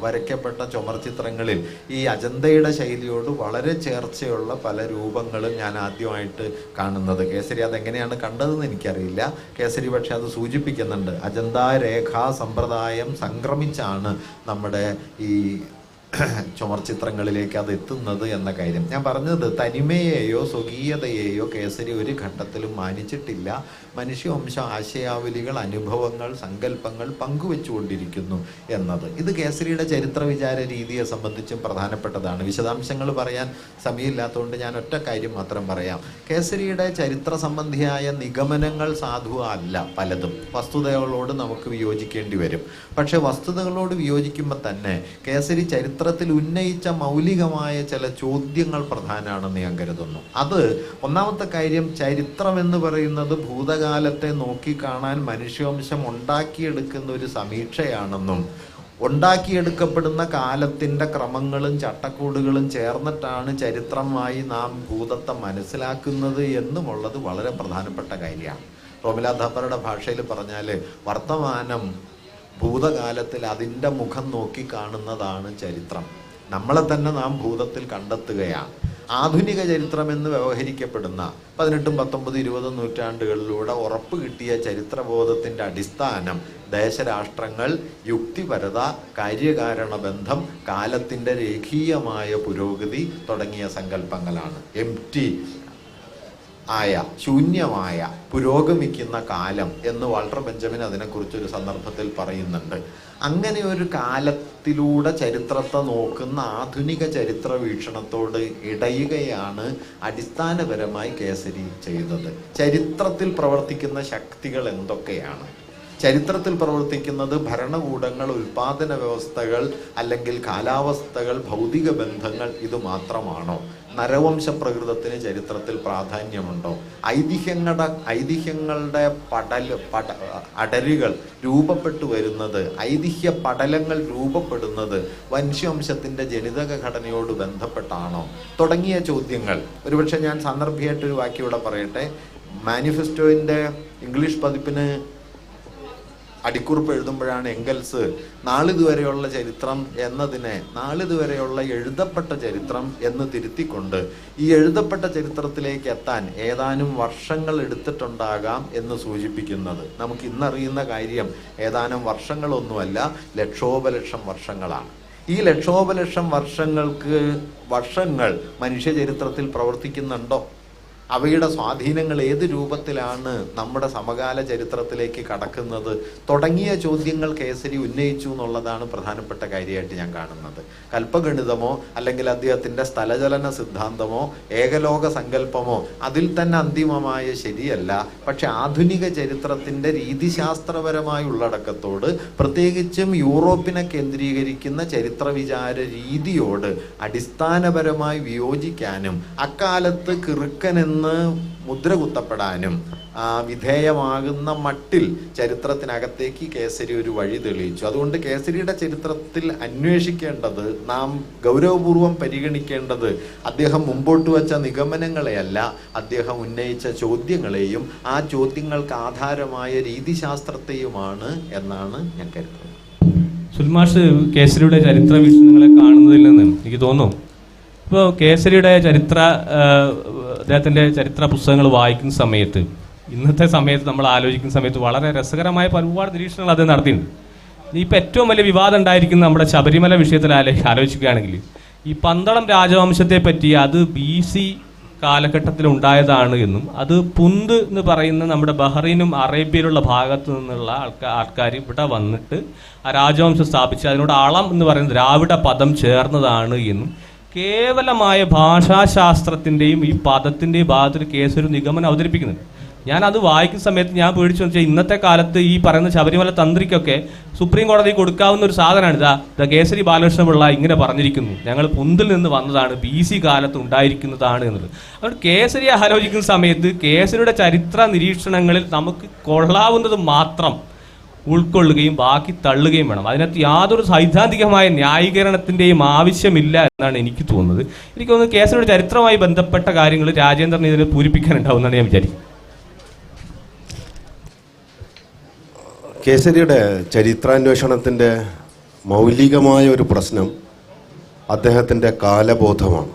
വരയ്ക്കപ്പെട്ട ചുമർ ചിത്രങ്ങളിൽ ഈ അജന്തയുടെ ശൈലിയോട് വളരെ ചേർച്ചയുള്ള പല രൂപങ്ങളും ഞാൻ ആദ്യമായിട്ട് കാണുന്നത്. കേസരി അതെങ്ങനെയാണ് കണ്ടതെന്ന് എനിക്കറിയില്ല. കേസരി പക്ഷെ അത് സൂചിപ്പിക്കുന്നുണ്ട്. അജന്ത രേഖാ സമ്പ്രദായം സംക്രമിച്ചാണ് നമ്മുടെ ഈ ചുമർ ചിത്രങ്ങളിലേക്ക് അത് എത്തുന്നത് എന്ന കാര്യം ഞാൻ പറഞ്ഞത്. തനിമയെയോ സ്വകീയതയെയോ കേസരി ഒരു ഘട്ടത്തിലും മാനിച്ചിട്ടില്ല. മനുഷ്യവംശ ആശയാവലികൾ, അനുഭവങ്ങൾ, സങ്കല്പങ്ങൾ പങ്കുവെച്ചുകൊണ്ടിരിക്കുന്നു എന്നത് ഇത് കേസരിയുടെ ചരിത്ര വിചാര രീതിയെ സംബന്ധിച്ചും പ്രധാനപ്പെട്ടതാണ്. വിശദാംശങ്ങൾ പറയാൻ സമയമില്ലാത്തതുകൊണ്ട് ഞാൻ ഒറ്റ കാര്യം മാത്രം പറയാം. കേസരിയുടെ ചരിത്ര സംബന്ധിയായ നിഗമനങ്ങൾ സാധുവല്ല പലതും. വസ്തുതകളോട് നമുക്ക് വിയോജിക്കേണ്ടി വരും. പക്ഷെ വസ്തുതകളോട് വിയോജിക്കുമ്പോൾ തന്നെ കേസരി ചരിത്രത്തിൽ ഉന്നയിച്ച മൗലികമായ ചില ചോദ്യങ്ങൾ പ്രധാനമാണെന്ന് ഞാൻ കരുതുന്നു. അത് ഒന്നാമത്തെ കാര്യം, ചരിത്രം എന്ന് പറയുന്നത് ഭൂതകാലത്തെ നോക്കിക്കാണാൻ മനുഷ്യവംശം ഉണ്ടാക്കിയെടുക്കുന്ന ഒരു സമീക്ഷയാണെന്നും ഉണ്ടാക്കിയെടുക്കപ്പെടുന്ന കാലത്തിൻ്റെ ക്രമങ്ങളും ചട്ടക്കൂടുകളും ചേർന്നിട്ടാണ് ചരിത്രമായി നാം ഭൂതത്തെ മനസ്സിലാക്കുന്നത് എന്നുമുള്ളത് വളരെ പ്രധാനപ്പെട്ട കാര്യമാണ്. റോമില ഥാപ്പറുടെ ഭാഷയിൽ പറഞ്ഞാൽ വർത്തമാനം ഭൂതകാലത്തിൽ അതിൻ്റെ മുഖം നോക്കി കാണുന്നതാണ് ചരിത്രം. നമ്മളെ തന്നെ നാം ഭൂതത്തിൽ കണ്ടെത്തുകയാണ്. ആധുനിക ചരിത്രം എന്ന് വ്യവഹരിക്കപ്പെടുന്ന 18, 19, 20 നൂറ്റാണ്ടുകളിലൂടെ ഉറപ്പ് കിട്ടിയ ചരിത്രബോധത്തിൻ്റെ അടിസ്ഥാനം ദേശരാഷ്ട്രങ്ങൾ, യുക്തിപരത, കാര്യകാരണ ബന്ധം, കാലത്തിൻ്റെ രേഖീയമായ പുരോഗതി തുടങ്ങിയ സങ്കല്പങ്ങളാണ്. ശൂന്യമായ പുരോഗമിക്കുന്ന കാലം എന്ന് വാൾട്ടർ ബെഞ്ചമിൻ അതിനെക്കുറിച്ചൊരു സന്ദർഭത്തിൽ പറയുന്നുണ്ട്. അങ്ങനെ ഒരു കാലത്തിലൂടെ ചരിത്രത്തെ നോക്കുന്ന ആധുനിക ചരിത്ര വീക്ഷണത്തോട് ഇടയുകയാണ് അടിസ്ഥാനപരമായി കേസരി ചെയ്തത്. ചരിത്രത്തിൽ പ്രവർത്തിക്കുന്ന ശക്തികൾ എന്തൊക്കെയാണ്? ചരിത്രത്തിൽ പ്രവർത്തിക്കുന്നത് ഭരണകൂടങ്ങൾ, ഉൽപാദന വ്യവസ്ഥകൾ, അല്ലെങ്കിൽ കാലാവസ്ഥകൾ, ഭൗതിക ബന്ധങ്ങൾ, ഇത് മാത്രമാണോ? നരവംശ പ്രകൃതത്തിന് ചരിത്രത്തിൽ പ്രാധാന്യമുണ്ടോ? ഐതിഹ്യങ്ങളുടെ അടരുകൾ രൂപപ്പെട്ടു വരുന്നത്, ഐതിഹ്യ പടലങ്ങൾ രൂപപ്പെടുന്നത് വംശവംശത്തിൻ്റെ ജനിതക ഘടനയോട് ബന്ധപ്പെട്ടാണോ? തുടങ്ങിയ ചോദ്യങ്ങൾ. ഒരുപക്ഷെ ഞാൻ സാന്ദർഭികമായിട്ടൊരു വാക്യം ഇവിടെ പറയട്ടെ. മാനിഫെസ്റ്റോയിൻ്റെ ഇംഗ്ലീഷ് പതിപ്പിന് അടിക്കുറിപ്പ് എഴുതുമ്പോഴാണ് എംഗൽസ് നാളിതുവരെയുള്ള ചരിത്രം എന്നതിനെ നാളിതുവരെയുള്ള എഴുതപ്പെട്ട ചരിത്രം എന്ന് തിരുത്തിക്കൊണ്ട് ഈ എഴുതപ്പെട്ട ചരിത്രത്തിലേക്ക് എത്താൻ ഏതാനും വർഷങ്ങൾ എടുത്തിട്ടുണ്ടാകാം എന്ന് സൂചിപ്പിക്കുന്നത്. നമുക്ക് ഇന്നറിയുന്ന കാര്യം ഏതാനും വർഷങ്ങളൊന്നുമല്ല, ലക്ഷോപലക്ഷം വർഷങ്ങളാണ്. ഈ ലക്ഷോപലക്ഷം വർഷങ്ങൾ മനുഷ്യചരിത്രത്തിൽ പ്രവർത്തിക്കുന്നുണ്ടോ? അവയുടെ സ്വാധീനങ്ങൾ ഏത് രൂപത്തിലാണ് നമ്മുടെ സമകാല ചരിത്രത്തിലേക്ക് കടക്കുന്നത്? തുടങ്ങിയ ചോദ്യങ്ങൾ കേസരി ഉന്നയിച്ചു എന്നുള്ളതാണ് പ്രധാനപ്പെട്ട കാര്യമായിട്ട് ഞാൻ കാണുന്നത്. കൽപ്പഗണിതമോ അല്ലെങ്കിൽ അദ്ദേഹത്തിൻ്റെ സ്ഥലചലന സിദ്ധാന്തമോ ഏകലോക സങ്കല്പമോ അതിൽ തന്നെ അന്തിമമായ ശരിയല്ല. പക്ഷെ ആധുനിക ചരിത്രത്തിൻ്റെ രീതിശാസ്ത്രപരമായ ഉള്ളടക്കത്തോട്, പ്രത്യേകിച്ചും യൂറോപ്പിനെ കേന്ദ്രീകരിക്കുന്ന ചരിത്ര വിചാര രീതിയോട് അടിസ്ഥാനപരമായി വിയോജിക്കാനും അക്കാലത്ത് കിറുക്കനെന്ന് മുദ്ര കുത്തപ്പെടാനും വിധേയമാകുന്ന മട്ടിൽ ചരിത്രത്തിനകത്തേക്ക് കേസരി ഒരു വഴി തെളിയിച്ചു. അതുകൊണ്ട് കേസരിയുടെ ചരിത്രത്തിൽ അന്വേഷിക്കേണ്ടത്, നാം ഗൗരവപൂർവം പരിഗണിക്കേണ്ടത് അദ്ദേഹം മുമ്പോട്ട് വച്ച നിഗമനങ്ങളെയല്ല, അദ്ദേഹം ഉന്നയിച്ച ചോദ്യങ്ങളെയും ആ ചോദ്യങ്ങൾക്ക് ആധാരമായ രീതിശാസ്ത്രത്തെയുമാണ് എന്നാണ് ഞാൻ കരുതുന്നത്. സുൽമാഷ് കേസരിയുടെ ചരിത്ര വീക്ഷണങ്ങളെ കാണുന്നതിൽ നിന്ന് എനിക്ക് തോന്നുന്നു, ഇപ്പോൾ കേസരിയുടെ അദ്ദേഹത്തിൻ്റെ ചരിത്ര പുസ്തകങ്ങൾ വായിക്കുന്ന സമയത്ത്, ഇന്നത്തെ സമയത്ത് നമ്മൾ ആലോചിക്കുന്ന സമയത്ത് വളരെ രസകരമായ ഒരുപാട് നിരീക്ഷണങ്ങൾ അദ്ദേഹം നടത്തിയിട്ടുണ്ട്. ഇപ്പോൾ ഏറ്റവും വലിയ വിവാദം ഉണ്ടായിരിക്കുന്ന നമ്മുടെ ശബരിമല വിഷയത്തിൽ ആലോചിക്കുകയാണെങ്കിൽ, ഈ പന്തളം രാജവംശത്തെ പറ്റി അത് BC കാലഘട്ടത്തിൽ ഉണ്ടായതാണ് എന്നും അത് പുന്ത് എന്ന് പറയുന്ന നമ്മുടെ ബഹ്റൈനും അറേബ്യയിലുള്ള ഭാഗത്തു നിന്നുള്ള ആൾക്കാർ ഇവിടെ വന്നിട്ട് ആ രാജവംശം സ്ഥാപിച്ച് അതിനോട് അളം എന്ന് പറയുന്ന ദ്രാവിഡ പദം ചേർന്നതാണ് എന്നും കേവലമായ ഭാഷാശാസ്ത്രത്തിൻ്റെയും ഈ പദത്തിൻ്റെയും ഭാഗത്തൊരു കേസൊരു നിഗമനം അവതരിപ്പിക്കുന്നുണ്ട്. ഞാനത് വായിക്കുന്ന സമയത്ത് ഞാൻ പേടിച്ചു വെച്ചാൽ ഇന്നത്തെ കാലത്ത് ഈ പറയുന്ന ശബരിമല തന്ത്രിക്കൊക്കെ സുപ്രീം കോടതി കൊടുക്കാവുന്ന ഒരു സാധനമാണ് ഇതാ കേസരി ബാലകൃഷ്ണപിള്ള ഇങ്ങനെ പറഞ്ഞിരിക്കുന്നു, ഞങ്ങൾ പുന്തിൽ നിന്ന് വന്നതാണ്, BC കാലത്ത് ഉണ്ടായിരിക്കുന്നതാണ് എന്നുള്ളത്. അതുകൊണ്ട് കേസരി ആലോചിക്കുന്ന സമയത്ത് കേസരിയുടെ ചരിത്ര നിരീക്ഷണങ്ങളിൽ നമുക്ക് കൊള്ളാവുന്നത് മാത്രം ഉൾക്കൊള്ളുകയും ബാക്കി തള്ളുകയും വേണം. അതിനകത്ത് യാതൊരു സൈദ്ധാന്തികമായ ന്യായീകരണത്തിൻ്റെയും ആവശ്യമില്ല എന്നാണ് എനിക്ക് തോന്നുന്നത്. എനിക്ക് തോന്നുന്നത് കേസരിയുടെ ചരിത്രവുമായി ബന്ധപ്പെട്ട കാര്യങ്ങൾ രാജേന്ദ്രൻ ഇതിന് പൂരിപ്പിക്കാനുണ്ടാവുമെന്നാണ് ഞാൻ വിചാരിക്കുന്നത്. കേസരിയുടെ ചരിത്രാന്വേഷണത്തിൻ്റെ മൗലികമായ ഒരു പ്രശ്നം അദ്ദേഹത്തിൻ്റെ കാലബോധമാണ്.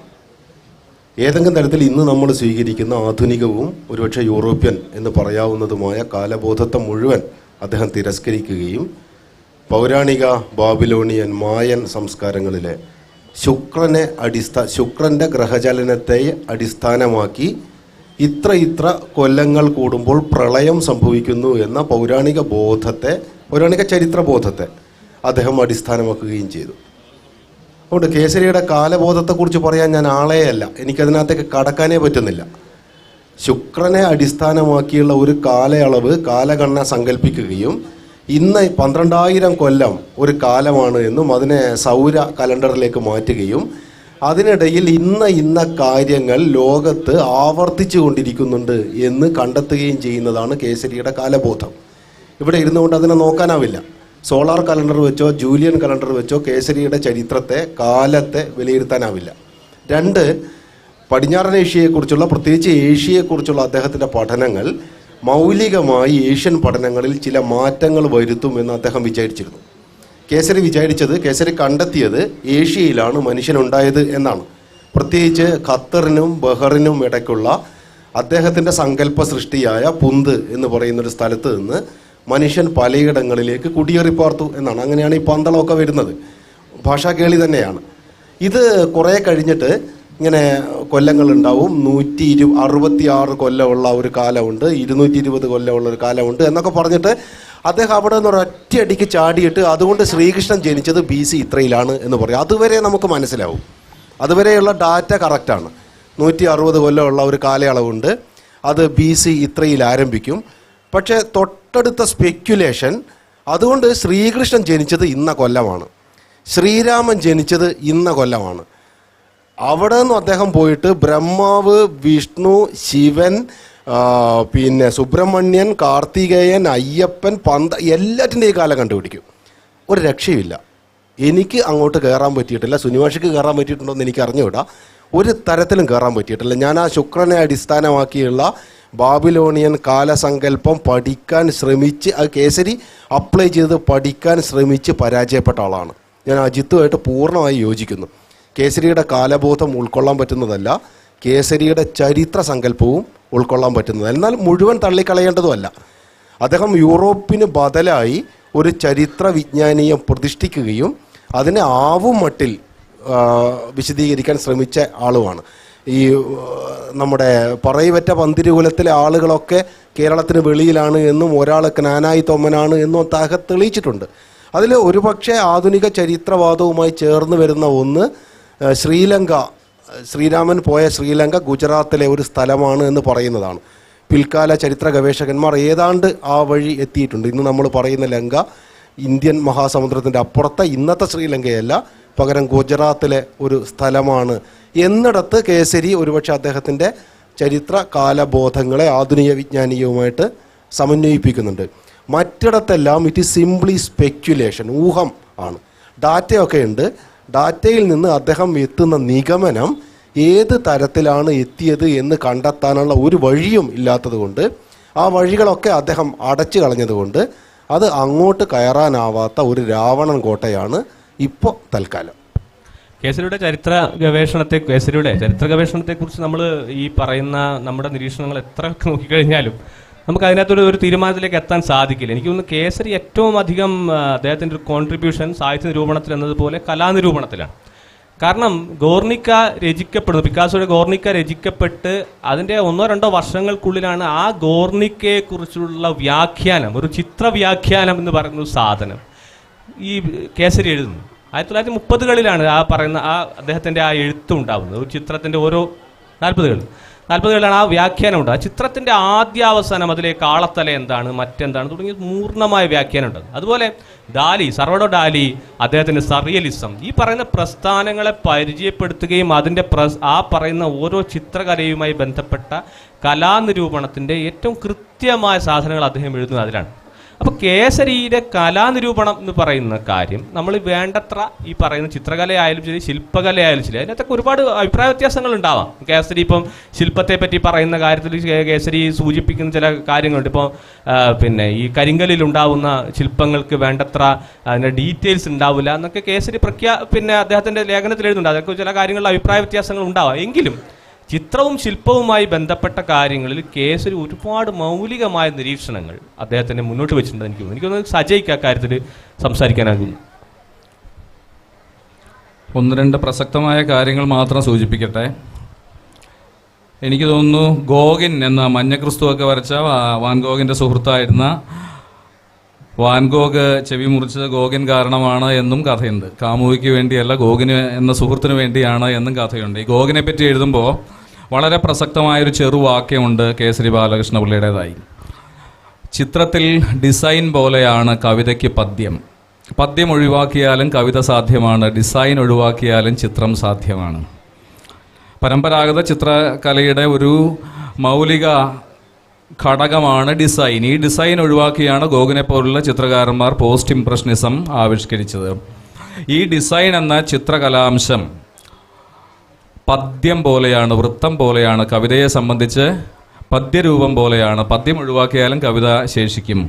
ഏതെങ്കിലും തരത്തിൽ ഇന്ന് നമ്മൾ സ്വീകരിക്കുന്ന ആധുനികവും ഒരുപക്ഷെ യൂറോപ്യൻ എന്ന് പറയാവുന്നതുമായ കാലബോധത്തെ മുഴുവൻ അദ്ദേഹം തിരസ്കരിക്കുകയും പൗരാണിക ബാബിലോണിയൻ മായൻ സംസ്കാരങ്ങളിലെ ശുക്രൻ്റെ ഗ്രഹചലനത്തെ അടിസ്ഥാനമാക്കി ഇത്ര കൊല്ലങ്ങൾ കൂടുമ്പോൾ പ്രളയം സംഭവിക്കുന്നു എന്ന പൗരാണിക ചരിത്രബോധത്തെ അദ്ദേഹം അടിസ്ഥാനമാക്കുകയും ചെയ്തു. അതുകൊണ്ട് കേസരിയുടെ കാലബോധത്തെക്കുറിച്ച് പറയാൻ ഞാൻ ആളെയല്ല, എനിക്കതിനകത്തേക്ക് കടക്കാനേ പറ്റുന്നില്ല. ശുക്രനെ അടിസ്ഥാനമാക്കിയുള്ള ഒരു കാലഗണന സങ്കല്പിക്കുകയും ഇന്ന് 12,000 കൊല്ലം ഒരു കാലമാണ് എന്നും അതിനെ സൗര കലണ്ടറിലേക്ക് മാറ്റുകയും അതിനിടയിൽ ഇന്ന കാര്യങ്ങൾ ലോകത്ത് ആവർത്തിച്ചു കൊണ്ടിരിക്കുന്നുണ്ട് എന്ന് കണ്ടെത്തുകയും ചെയ്യുന്നതാണ് കേസരിയുടെ കാലബോധം. ഇവിടെ ഇരുന്നുകൊണ്ട് അതിനെ നോക്കാനാവില്ല. സോളാർ കലണ്ടർ വെച്ചോ ജൂലിയൻ കലണ്ടർ വെച്ചോ കേസരിയുടെ കാലത്തെ വിലയിരുത്താനാവില്ല. 2, പടിഞ്ഞാറൻ ഏഷ്യയെക്കുറിച്ചുള്ള, പ്രത്യേകിച്ച് ഏഷ്യയെക്കുറിച്ചുള്ള അദ്ദേഹത്തിൻ്റെ പഠനങ്ങൾ മൗലികമായി ഏഷ്യൻ പഠനങ്ങളിൽ ചില മാറ്റങ്ങൾ വരുത്തുമെന്ന് അദ്ദേഹം വിചാരിച്ചിരുന്നു. കേസരി കണ്ടെത്തിയത് ഏഷ്യയിലാണ് മനുഷ്യനുണ്ടായത് എന്നാണ്. പ്രത്യേകിച്ച് ഖത്തറിനും ബഹ്റിനും ഇടയ്ക്കുള്ള അദ്ദേഹത്തിൻ്റെ സങ്കല്പ സൃഷ്ടിയായ പുന്ത് എന്ന് പറയുന്നൊരു സ്ഥലത്ത് നിന്ന് മനുഷ്യൻ പലയിടങ്ങളിലേക്ക് കുടിയേറിപ്പാർത്തു എന്നാണ്. അങ്ങനെയാണ് ഈ പന്തളമൊക്കെ വരുന്നത്. ഭാഷാ കേളി തന്നെയാണ്. ഇത് കുറേ കഴിഞ്ഞിട്ട് ഇങ്ങനെ കൊല്ലങ്ങളുണ്ടാവും. 166 കൊല്ലമുള്ള ഒരു കാലമുണ്ട്, 220 കൊല്ലമുള്ള ഒരു കാലമുണ്ട് എന്നൊക്കെ പറഞ്ഞിട്ട് അദ്ദേഹം അവിടെ നിന്ന് ഒരൊറ്റയടിക്ക് ചാടിയിട്ട് അതുകൊണ്ട് ശ്രീകൃഷ്ണൻ ജനിച്ചത് BC ഇത്രയിലാണ് എന്ന് പറയും. അതുവരെ നമുക്ക് മനസ്സിലാവും, അതുവരെയുള്ള ഡാറ്റ കറക്റ്റാണ്. 160 കൊല്ലമുള്ള ഒരു കാലയളവുണ്ട്, അത് BC ഇത്രയിൽ ആരംഭിക്കും. പക്ഷേ തൊട്ടടുത്ത സ്പെക്യുലേഷൻ അതുകൊണ്ട് ശ്രീകൃഷ്ണൻ ജനിച്ചത് ഇന്ന കൊല്ലമാണ്, ശ്രീരാമൻ ജനിച്ചത് ഇന്ന കൊല്ലമാണ്. അവിടെ നിന്നും അദ്ദേഹം പോയിട്ട് ബ്രഹ്മാവ്, വിഷ്ണു, ശിവൻ, പിന്നെ സുബ്രഹ്മണ്യൻ, കാർത്തികേയൻ, അയ്യപ്പൻ, എല്ലാറ്റിൻ്റെയും കാലം കണ്ടുപിടിക്കും. ഒരു രക്ഷയുമില്ല. എനിക്ക് അങ്ങോട്ട് കയറാൻ പറ്റിയിട്ടില്ല, സുനിവാഷിക്ക് കയറാൻ പറ്റിയിട്ടുണ്ടോ എന്ന് എനിക്ക് അറിഞ്ഞുകൂടാ. ഒരു തരത്തിലും കയറാൻ പറ്റിയിട്ടില്ല. ഞാൻ ആ ശുക്രനെ അടിസ്ഥാനമാക്കിയുള്ള ബാബിലോണിയൻ കാലസങ്കല്പം പഠിക്കാൻ ശ്രമിച്ച്, അത് കേസരി അപ്ലൈ ചെയ്ത് പഠിക്കാൻ ശ്രമിച്ച് പരാജയപ്പെട്ട ആളാണ് ഞാൻ. അജിത്തുമായിട്ട് പൂർണ്ണമായി യോജിക്കുന്നു. കേസരിയുടെ കാലബോധം ഉൾക്കൊള്ളാൻ പറ്റുന്നതല്ല, കേസരിയുടെ ചരിത്ര സങ്കല്പവും ഉൾക്കൊള്ളാൻ പറ്റുന്നതല്ല. എന്നാൽ മുഴുവൻ തള്ളിക്കളയേണ്ടതുമല്ല. അദ്ദേഹം യൂറോപ്പിന് ബദലായി ഒരു ചരിത്ര വിജ്ഞാനീയം പ്രതിഷ്ഠിക്കുകയും അതിനെ ആവും മട്ടിൽ വിശദീകരിക്കാൻ ശ്രമിച്ച ആളുമാണ്. ഈ നമ്മുടെ പറയിവറ്റ പന്തിരുകുലത്തിലെ ആളുകളൊക്കെ കേരളത്തിന് വെളിയിലാണ് എന്നും ഒരാൾ ക്നാനായി തൊമ്മനാണ് എന്നും അദ്ദേഹം തെളിയിച്ചിട്ടുണ്ട്. അതിൽ ഒരുപക്ഷെ ആധുനിക ചരിത്രവാദവുമായി ചേർന്ന് വരുന്ന ഒന്ന് ശ്രീരാമൻ പോയ ശ്രീലങ്ക ഗുജറാത്തിലെ ഒരു സ്ഥലമാണ് എന്ന് പറയുന്നതാണ്. പിൽക്കാല ചരിത്ര ഗവേഷകന്മാർ ഏതാണ്ട് ആ വഴി എത്തിയിട്ടുണ്ട്. ഇന്ന് നമ്മൾ പറയുന്ന ലങ്ക ഇന്ത്യൻ മഹാസമുദ്രത്തിൻ്റെ അപ്പുറത്തെ ഇന്നത്തെ ശ്രീലങ്കയല്ല, പകരം ഗുജറാത്തിലെ ഒരു സ്ഥലമാണ് എന്നിടത്ത് കേസരി ഒരുപക്ഷെ അദ്ദേഹത്തിൻ്റെ ചരിത്ര കാലബോധങ്ങളെ ആധുനിക വിജ്ഞാനീയവുമായിട്ട് സമന്വയിപ്പിക്കുന്നുണ്ട്. മറ്റിടത്തെല്ലാം ഇറ്റ് ഈസ് സിംപ്ലി സ്പെക്യുലേഷൻ, ഊഹം ആണ്. ഡാറ്റയൊക്കെ ഉണ്ട്. ഡാറ്റയിൽ നിന്ന് അദ്ദേഹം എത്തുന്ന നിഗമനം ഏത് തരത്തിലാണ് എത്തിയത് എന്ന് കണ്ടെത്താനുള്ള ഒരു വഴിയും ഇല്ലാത്തത് കൊണ്ട്, ആ വഴികളൊക്കെ അദ്ദേഹം അടച്ചു കളഞ്ഞതുകൊണ്ട് അത് അങ്ങോട്ട് കയറാനാവാത്ത ഒരു രാവണൻ കോട്ടയാണ് ഇപ്പോൾ തൽക്കാലം. കേസരിയുടെ ചരിത്ര ഗവേഷണത്തെക്കുറിച്ച് നമ്മൾ ഈ പറയുന്ന നമ്മുടെ നിരീക്ഷണങ്ങൾ എത്ര നോക്കിക്കഴിഞ്ഞാലും നമുക്ക് അതിനകത്തൊരു തീരുമാനത്തിലേക്ക് എത്താൻ സാധിക്കില്ല. എനിക്ക് തോന്നുന്നു കേസരി ഏറ്റവും അധികം അദ്ദേഹത്തിൻ്റെ ഒരു കോൺട്രിബ്യൂഷൻ സാഹിത്യ നിരൂപണത്തിൽ എന്നതുപോലെ കലാനിരൂപണത്തിലാണ്. കാരണം പിക്കാസോയുടെ ഗോർണിക്ക രചിക്കപ്പെട്ട് അതിൻ്റെ 1-2 വർഷങ്ങൾക്കുള്ളിലാണ് ആ ഗോർണിക്കയെക്കുറിച്ചുള്ള വ്യാഖ്യാനം, ഒരു ചിത്രവ്യാഖ്യാനം എന്ന് പറയുന്ന സാധനം ഈ കേസരി എഴുതുന്നു. 1930കളിലാണ് അദ്ദേഹത്തിൻ്റെ ആ എഴുത്തുണ്ടാവുന്നത്. ഒരു ചിത്രത്തിൻ്റെ ഓരോ 40കളിലാണ് ആ വ്യാഖ്യാനം ഉണ്ട്. ആ ചിത്രത്തിൻ്റെ ആദ്യാവസാനം, അതിലെ കാളത്തല എന്താണ്, മറ്റെന്താണ് തുടങ്ങിയ പൂർണ്ണമായ വ്യാഖ്യാനം ഉണ്ട്. അതുപോലെ സർവഡോ ഡാലി അദ്ദേഹത്തിൻ്റെ സറിയലിസം, ഈ പറയുന്ന പ്രസ്ഥാനങ്ങളെ പരിചയപ്പെടുത്തുകയും അതിൻ്റെ ആ പറയുന്ന ഓരോ ചിത്രകലയുമായി ബന്ധപ്പെട്ട കലാനിരൂപണത്തിൻ്റെ ഏറ്റവും കൃത്യമായ സാധനങ്ങൾ അദ്ദേഹം എഴുതുന്നത് അതിലാണ്. അപ്പോൾ കേസരിയുടെ കലാനിരൂപണം എന്ന് പറയുന്ന കാര്യം നമ്മൾ വേണ്ടത്ര ഈ പറയുന്ന ചിത്രകലയായാലും ശരി, ശില്പകലയായാലും ശരി, അതിനകത്തൊക്കെ ഒരുപാട് അഭിപ്രായ വ്യത്യാസങ്ങൾ ഉണ്ടാവാം. കേസരി ഇപ്പം ശില്പത്തെ പറ്റി പറയുന്ന കാര്യത്തിൽ കേസരി സൂചിപ്പിക്കുന്ന ചില കാര്യങ്ങളുണ്ട്. ഇപ്പോൾ പിന്നെ ഈ കരിങ്കല്ലിൽ ഉണ്ടാവുന്ന ശില്പങ്ങൾക്ക് വേണ്ടത്ര അതിൻ്റെ ഡീറ്റെയിൽസ് ഉണ്ടാവില്ല എന്നൊക്കെ കേസരി പിന്നെ അദ്ദേഹത്തിൻ്റെ ലേഖനത്തിൽ എഴുതുന്നുണ്ട്. അതൊക്കെ ചില കാര്യങ്ങളിൽ അഭിപ്രായ വ്യത്യാസങ്ങൾ ഉണ്ടാവാം. എങ്കിലും ചിത്രവും ശില്പവുമായി ബന്ധപ്പെട്ട കാര്യങ്ങളിൽ കേസരി ഒരുപാട് മൗലികമായ നിരീക്ഷണങ്ങൾ അദ്ദേഹത്തിന് മുന്നോട്ട് വെച്ചിട്ടുണ്ട്. എനിക്കൊന്ന് സജയ്ക്ക് അക്കാര്യത്തിൽ സംസാരിക്കാനാകുന്നു. 1-2 പ്രസക്തമായ കാര്യങ്ങൾ മാത്രം സൂചിപ്പിക്കട്ടെ. എനിക്ക് തോന്നുന്നു ഗോഗിൻ എന്ന മഞ്ഞക്രിസ്തുവൊക്കെ വരച്ച വാൻഗോഗിൻ്റെ സുഹൃത്തായിരുന്ന വാൻഗോഗ് ചെവി മുറിച്ചത് ഗോഗിൻ കാരണമാണ് എന്നും കഥയുണ്ട്. കാമുകിക്ക് വേണ്ടിയല്ല, ഗോഗിന് എന്ന സുഹൃത്തിന് വേണ്ടിയാണ് എന്നും കഥയുണ്ട്. ഈ ഗോഗിനെ പറ്റി എഴുതുമ്പോൾ വളരെ പ്രസക്തമായൊരു ചെറുവാക്യമുണ്ട് കേസരി ബാലകൃഷ്ണപിള്ളയുടേതായി. ചിത്രത്തിൽ ഡിസൈൻ പോലെയാണ് കവിതയ്ക്ക് പദ്യം. പദ്യം ഒഴിവാക്കിയാലും കവിത സാധ്യമാണ്, ഡിസൈൻ ഒഴിവാക്കിയാലും ചിത്രം സാധ്യമാണ്. പരമ്പരാഗത ചിത്രകലയുടെ ഒരു മൗലിക ഘടകമാണ് ഡിസൈൻ. ഈ ഡിസൈൻ ഒഴിവാക്കിയാണ് ഗോഗിനെ പോലുള്ള ചിത്രകാരന്മാർ പോസ്റ്റ് ഇംപ്രഷനിസം ആവിഷ്കരിച്ചത്. ഈ ഡിസൈൻ എന്ന ചിത്രകലാംശം പദ്യം പോലെയാണ്, വൃത്തം പോലെയാണ്. കവിതയെ സംബന്ധിച്ച് പദ്യരൂപം പോലെയാണ്. പദ്യം ഒഴിവാക്കിയാലും കവിത ശേഷിക്കും.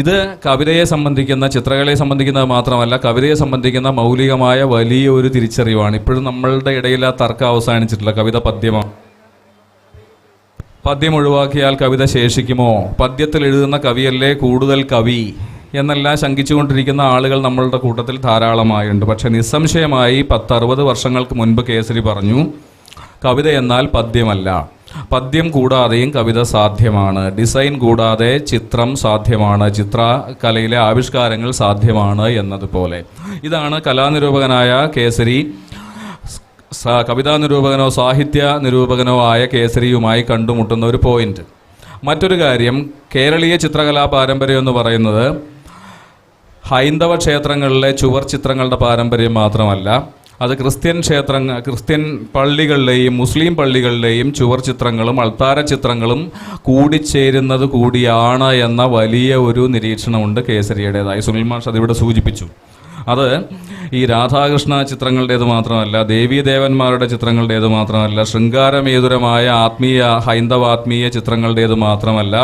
ഇത് കവിതയെ സംബന്ധിക്കുന്ന, ചിത്രകലയെ സംബന്ധിക്കുന്നത് മാത്രമല്ല, കവിതയെ സംബന്ധിക്കുന്ന മൗലികമായ വലിയൊരു തിരിച്ചറിവാണ്. ഇപ്പോഴും നമ്മളുടെ ഇടയിൽ ആ തർക്കം അവസാനിച്ചിട്ടില്ല. കവിത പദ്യമാണ്. പദ്യം ഒഴിവാക്കിയാൽ കവിത ശേഷിക്കുമോ? പദ്യത്തിൽ എഴുതുന്ന കവിയല്ലേ കൂടുതൽ കവി എന്നെല്ലാം ശങ്കിച്ചുകൊണ്ടിരിക്കുന്ന ആളുകൾ നമ്മളുടെ കൂട്ടത്തിൽ ധാരാളമായുണ്ട്. പക്ഷെ നിസ്സംശയമായി 10-60 വർഷങ്ങൾക്ക് മുൻപ് കേസരി പറഞ്ഞു, കവിത എന്നാൽ പദ്യമല്ല, പദ്യം കൂടാതെയും കവിത സാധ്യമാണ്, ഡിസൈൻ കൂടാതെ ചിത്രം സാധ്യമാണ്, ചിത്രകലയിലെ ആവിഷ്കാരങ്ങൾ സാധ്യമാണ് എന്നതുപോലെ. ഇതാണ് കലാനിരൂപകനായ കേസരി കവിതാ നിരൂപകനോ സാഹിത്യ നിരൂപകനോ ആയ കേസരിയുമായി കണ്ടുമുട്ടുന്ന ഒരു പോയിന്റ്. മറ്റൊരു കാര്യം, കേരളീയ ചിത്രകലാ പാരമ്പര്യം എന്ന് പറയുന്നത് ഹൈന്ദവ ക്ഷേത്രങ്ങളിലെ ചുവർ ചിത്രങ്ങളുടെ പാരമ്പര്യം മാത്രമല്ല, അത് ക്രിസ്ത്യൻ പള്ളികളിലെയും മുസ്ലിം പള്ളികളിലെയും ചുവർ ചിത്രങ്ങളും അൾത്താര ചിത്രങ്ങളും കൂടിച്ചേരുന്നത് കൂടിയാണ് എന്ന വലിയ ഒരു നിരീക്ഷണമുണ്ട് കേസരിയുടേതായി. സുനിൽ മാഷ് അതിവിടെ സൂചിപ്പിച്ചു. അത് ഈ രാധാകൃഷ്ണ ചിത്രങ്ങളുടേത് മാത്രമല്ല, ദേവീദേവന്മാരുടെ ചിത്രങ്ങളുടേത് മാത്രമല്ല, ശൃംഗാരമേതുരമായ ഹൈന്ദവാത്മീയ ചിത്രങ്ങളുടേത് മാത്രമല്ല,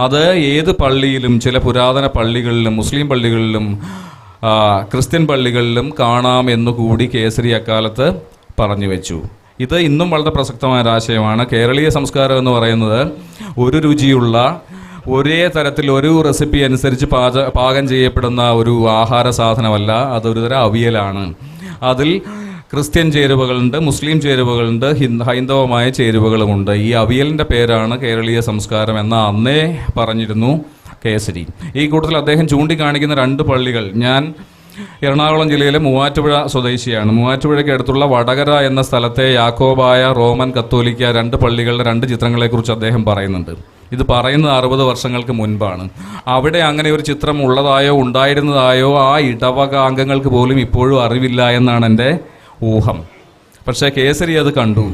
അത് ഏത് പള്ളിയിലും, ചില പുരാതന പള്ളികളിലും, മുസ്ലിം പള്ളികളിലും ക്രിസ്ത്യൻ പള്ളികളിലും കാണാം എന്നുകൂടി കേസരി അക്കാലത്ത് പറഞ്ഞു വെച്ചു. ഇത് ഇന്നും വളരെ പ്രസക്തമായ ആശയമാണ്. കേരളീയ സംസ്കാരം എന്ന് പറയുന്നത് ഒരു രുചിയുള്ള, ഒരേ തരത്തിൽ ഒരു റെസിപ്പി അനുസരിച്ച് പാകം ചെയ്യപ്പെടുന്ന ഒരു ആഹാര സാധനമല്ല. അതൊരു തരം അവിയലാണ്. അതിൽ ക്രിസ്ത്യൻ ചേരുവകളുണ്ട്, മുസ്ലിം ചേരുവകളുണ്ട്, ഹൈന്ദവമായ ചേരുവകളുമുണ്ട്. ഈ അവിയലിൻ്റെ പേരാണ് കേരളീയ സംസ്കാരം എന്ന് അന്നേ പറഞ്ഞിരുന്നു കേസരി. ഈ കൂട്ടത്തിൽ അദ്ദേഹം ചൂണ്ടിക്കാണിക്കുന്ന 2 പള്ളികൾ, ഞാൻ എറണാകുളം ജില്ലയിലെ മൂവാറ്റുപുഴ സ്വദേശിയാണ്. മൂവാറ്റുപുഴയ്ക്ക് അടുത്തുള്ള വടകര എന്ന സ്ഥലത്തെ യാക്കോബായ റോമൻ കത്തോലിക്ക 2 പള്ളികളുടെ 2 ചിത്രങ്ങളെക്കുറിച്ച് അദ്ദേഹം പറയുന്നുണ്ട്. ഇത് പറയുന്നത് 60 വർഷങ്ങൾക്ക് മുൻപാണ്. അവിടെ അങ്ങനെ ഒരു ചിത്രം ഉള്ളതായോ ഉണ്ടായിരുന്നതായോ ആ ഇടവക അംഗങ്ങൾക്ക് പോലും ഇപ്പോഴും അറിവില്ല എന്നാണ് എൻ്റെ ഊഹം. പക്ഷേ കേസരി അത് കണ്ടു.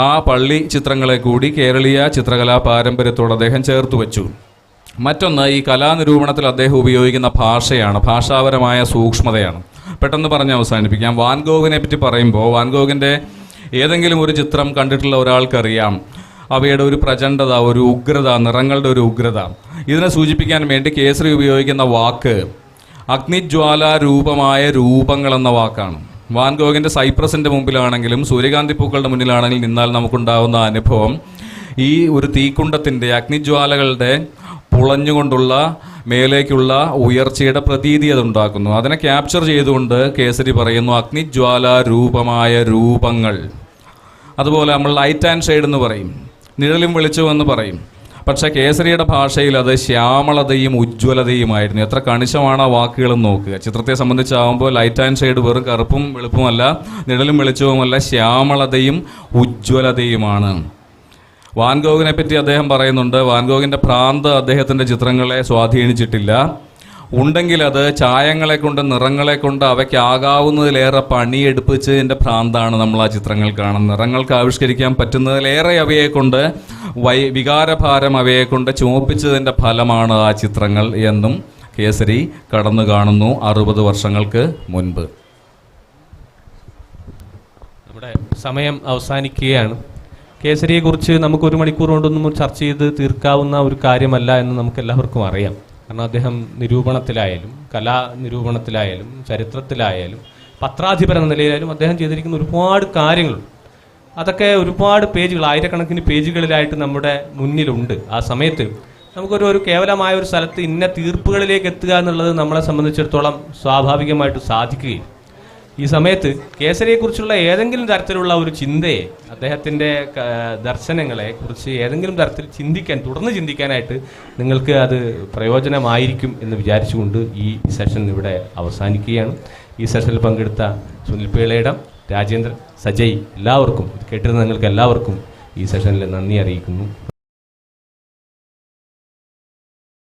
ആ പള്ളി ചിത്രങ്ങളെ കൂടി കേരളീയ ചിത്രകലാ പാരമ്പര്യത്തോട് അദ്ദേഹം ചേർത്ത് വെച്ചു. മറ്റൊന്ന്, ഈ കലാനിരൂപണത്തിൽ അദ്ദേഹം ഉപയോഗിക്കുന്ന ഭാഷയാണ്, ഭാഷാപരമായ സൂക്ഷ്മതയാണ്. പെട്ടെന്ന് പറഞ്ഞ് അവസാനിപ്പിക്കാം. വാൻഗോഗിനെ പറ്റി പറയുമ്പോൾ, വാൻഗോഗിൻ്റെ ഏതെങ്കിലും ഒരു ചിത്രം കണ്ടിട്ടുള്ള ഒരാൾക്കറിയാം അവയുടെ ഒരു പ്രചണ്ഡത, ഒരു ഉഗ്രത, നിറങ്ങളുടെ ഒരു ഉഗ്രത, ഇതിനെ സൂചിപ്പിക്കാൻ വേണ്ടി കേസരി ഉപയോഗിക്കുന്ന വാക്ക് അഗ്നിജ്വാലാരൂപമായ രൂപങ്ങൾ എന്ന വാക്കാണ്. വാൻ ഗോഗിൻ്റെ സൈപ്രസിൻ്റെ മുമ്പിലാണെങ്കിലും സൂര്യകാന്തി പൂക്കളുടെ മുന്നിലാണെങ്കിലും നിന്നാൽ നമുക്കുണ്ടാകുന്ന അനുഭവം ഈ ഒരു തീക്കുണ്ടത്തിൻ്റെ, അഗ്നിജ്വാലകളുടെ പുളഞ്ഞുകൊണ്ടുള്ള മേലേക്കുള്ള ഉയർച്ചയുടെ പ്രതീതി അതുണ്ടാക്കുന്നു. അതിനെ ക്യാപ്ചർ ചെയ്തുകൊണ്ട് കേസരി പറയുന്നു അഗ്നിജ്വാലാരൂപമായ രൂപങ്ങൾ. അതുപോലെ നമ്മൾ ലൈറ്റ് ആൻഡ് ഷെയ്ഡ് എന്ന് പറയും, നിഴലും വെളിച്ചവും എന്ന് പറയും. പക്ഷേ കേസരിയുടെ ഭാഷയിൽ അത് ശ്യാമളതയും ഉജ്ജ്വലതയുമായിരുന്നു. എത്ര കണിശമാണ് ആ വാക്കുകളെന്ന് നോക്കുക. ചിത്രത്തെ സംബന്ധിച്ചാവുമ്പോൾ ലൈറ്റ് ആൻഡ് ഷെയ്ഡ് വെറും കറുപ്പും വെളുപ്പുമല്ല, നിഴലും വെളിച്ചവുമല്ല, ശ്യാമളതയും ഉജ്ജ്വലതയുമാണ്. വാൻ ഗോഗിനെ പറ്റി അദ്ദേഹം പറയുന്നുണ്ട്, വാൻ ഗോഗിൻ്റെ ഭ്രാന്ത് അദ്ദേഹത്തിൻ്റെ ചിത്രങ്ങളെ സ്വാധീനിച്ചിട്ടില്ല. ഉണ്ടെങ്കിൽ അത് ചായങ്ങളെ കൊണ്ട്, നിറങ്ങളെ കൊണ്ട് അവയ്ക്കാകാവുന്നതിലേറെ പണിയെടുപ്പിച്ചതിൻ്റെ ഭ്രാന്താണ് നമ്മൾ ആ ചിത്രങ്ങൾ കാണുന്നത്. നിറങ്ങൾക്ക് ആവിഷ്കരിക്കാൻ പറ്റുന്നതിലേറെ അവയെ കൊണ്ട് വികാരഭാരം അവയെ കൊണ്ട് ചുമപ്പിച്ചതിൻ്റെ ഫലമാണ് ആ ചിത്രങ്ങൾ എന്നും കേസരി കടന്നു കാണുന്നു 60 വർഷങ്ങൾക്ക് മുൻപ്. നമ്മുടെ സമയം അവസാനിക്കുകയാണ്. കേസരിയെക്കുറിച്ച് നമുക്ക് 1 മണിക്കൂർ കൊണ്ടൊന്നും ചർച്ച ചെയ്ത് തീർക്കാവുന്ന ഒരു കാര്യമല്ല എന്ന് നമുക്ക് എല്ലാവർക്കും അറിയാം. കാരണം അദ്ദേഹം നിരൂപണത്തിലായാലും കലാനിരൂപണത്തിലായാലും ചരിത്രത്തിലായാലും പത്രാധിപർ എന്ന നിലയിലായാലും അദ്ദേഹം ചെയ്തിരിക്കുന്ന ഒരുപാട് കാര്യങ്ങളുണ്ട്. അതൊക്കെ ഒരുപാട് പേജുകൾ, ആയിരക്കണക്കിന് പേജുകളിലായിട്ട് നമ്മുടെ മുന്നിലുണ്ട്. ആ സമയത്ത് നമുക്കൊരു കേവലമായ ഒരു സ്ഥലത്ത് ഇന്ന തീർപ്പുകളിലേക്ക് എത്തുക എന്നുള്ളത് നമ്മളെ സംബന്ധിച്ചിടത്തോളം സ്വാഭാവികമായിട്ട് സാധിക്കുകയും ഈ സമയത്ത് കേസരിയെക്കുറിച്ചുള്ള ഏതെങ്കിലും തരത്തിലുള്ള ഒരു ചിന്തയെ, അദ്ദേഹത്തിൻ്റെ ദർശനങ്ങളെ കുറിച്ച് ഏതെങ്കിലും തരത്തിൽ തുടർന്ന് ചിന്തിക്കാനായിട്ട് നിങ്ങൾക്ക് അത് പ്രയോജനമായിരിക്കും എന്ന് വിചാരിച്ചുകൊണ്ട് ഈ സെഷൻ ഇവിടെ അവസാനിക്കുകയാണ്. ഈ സെഷനിൽ പങ്കെടുത്ത സുനിൽ പീളയിടം, രാജേന്ദ്രൻ, സജയ്, എല്ലാവർക്കും കേട്ടിരുന്ന നിങ്ങൾക്ക് എല്ലാവർക്കും ഈ സെഷനിൽ നന്ദി അറിയിക്കുന്നു.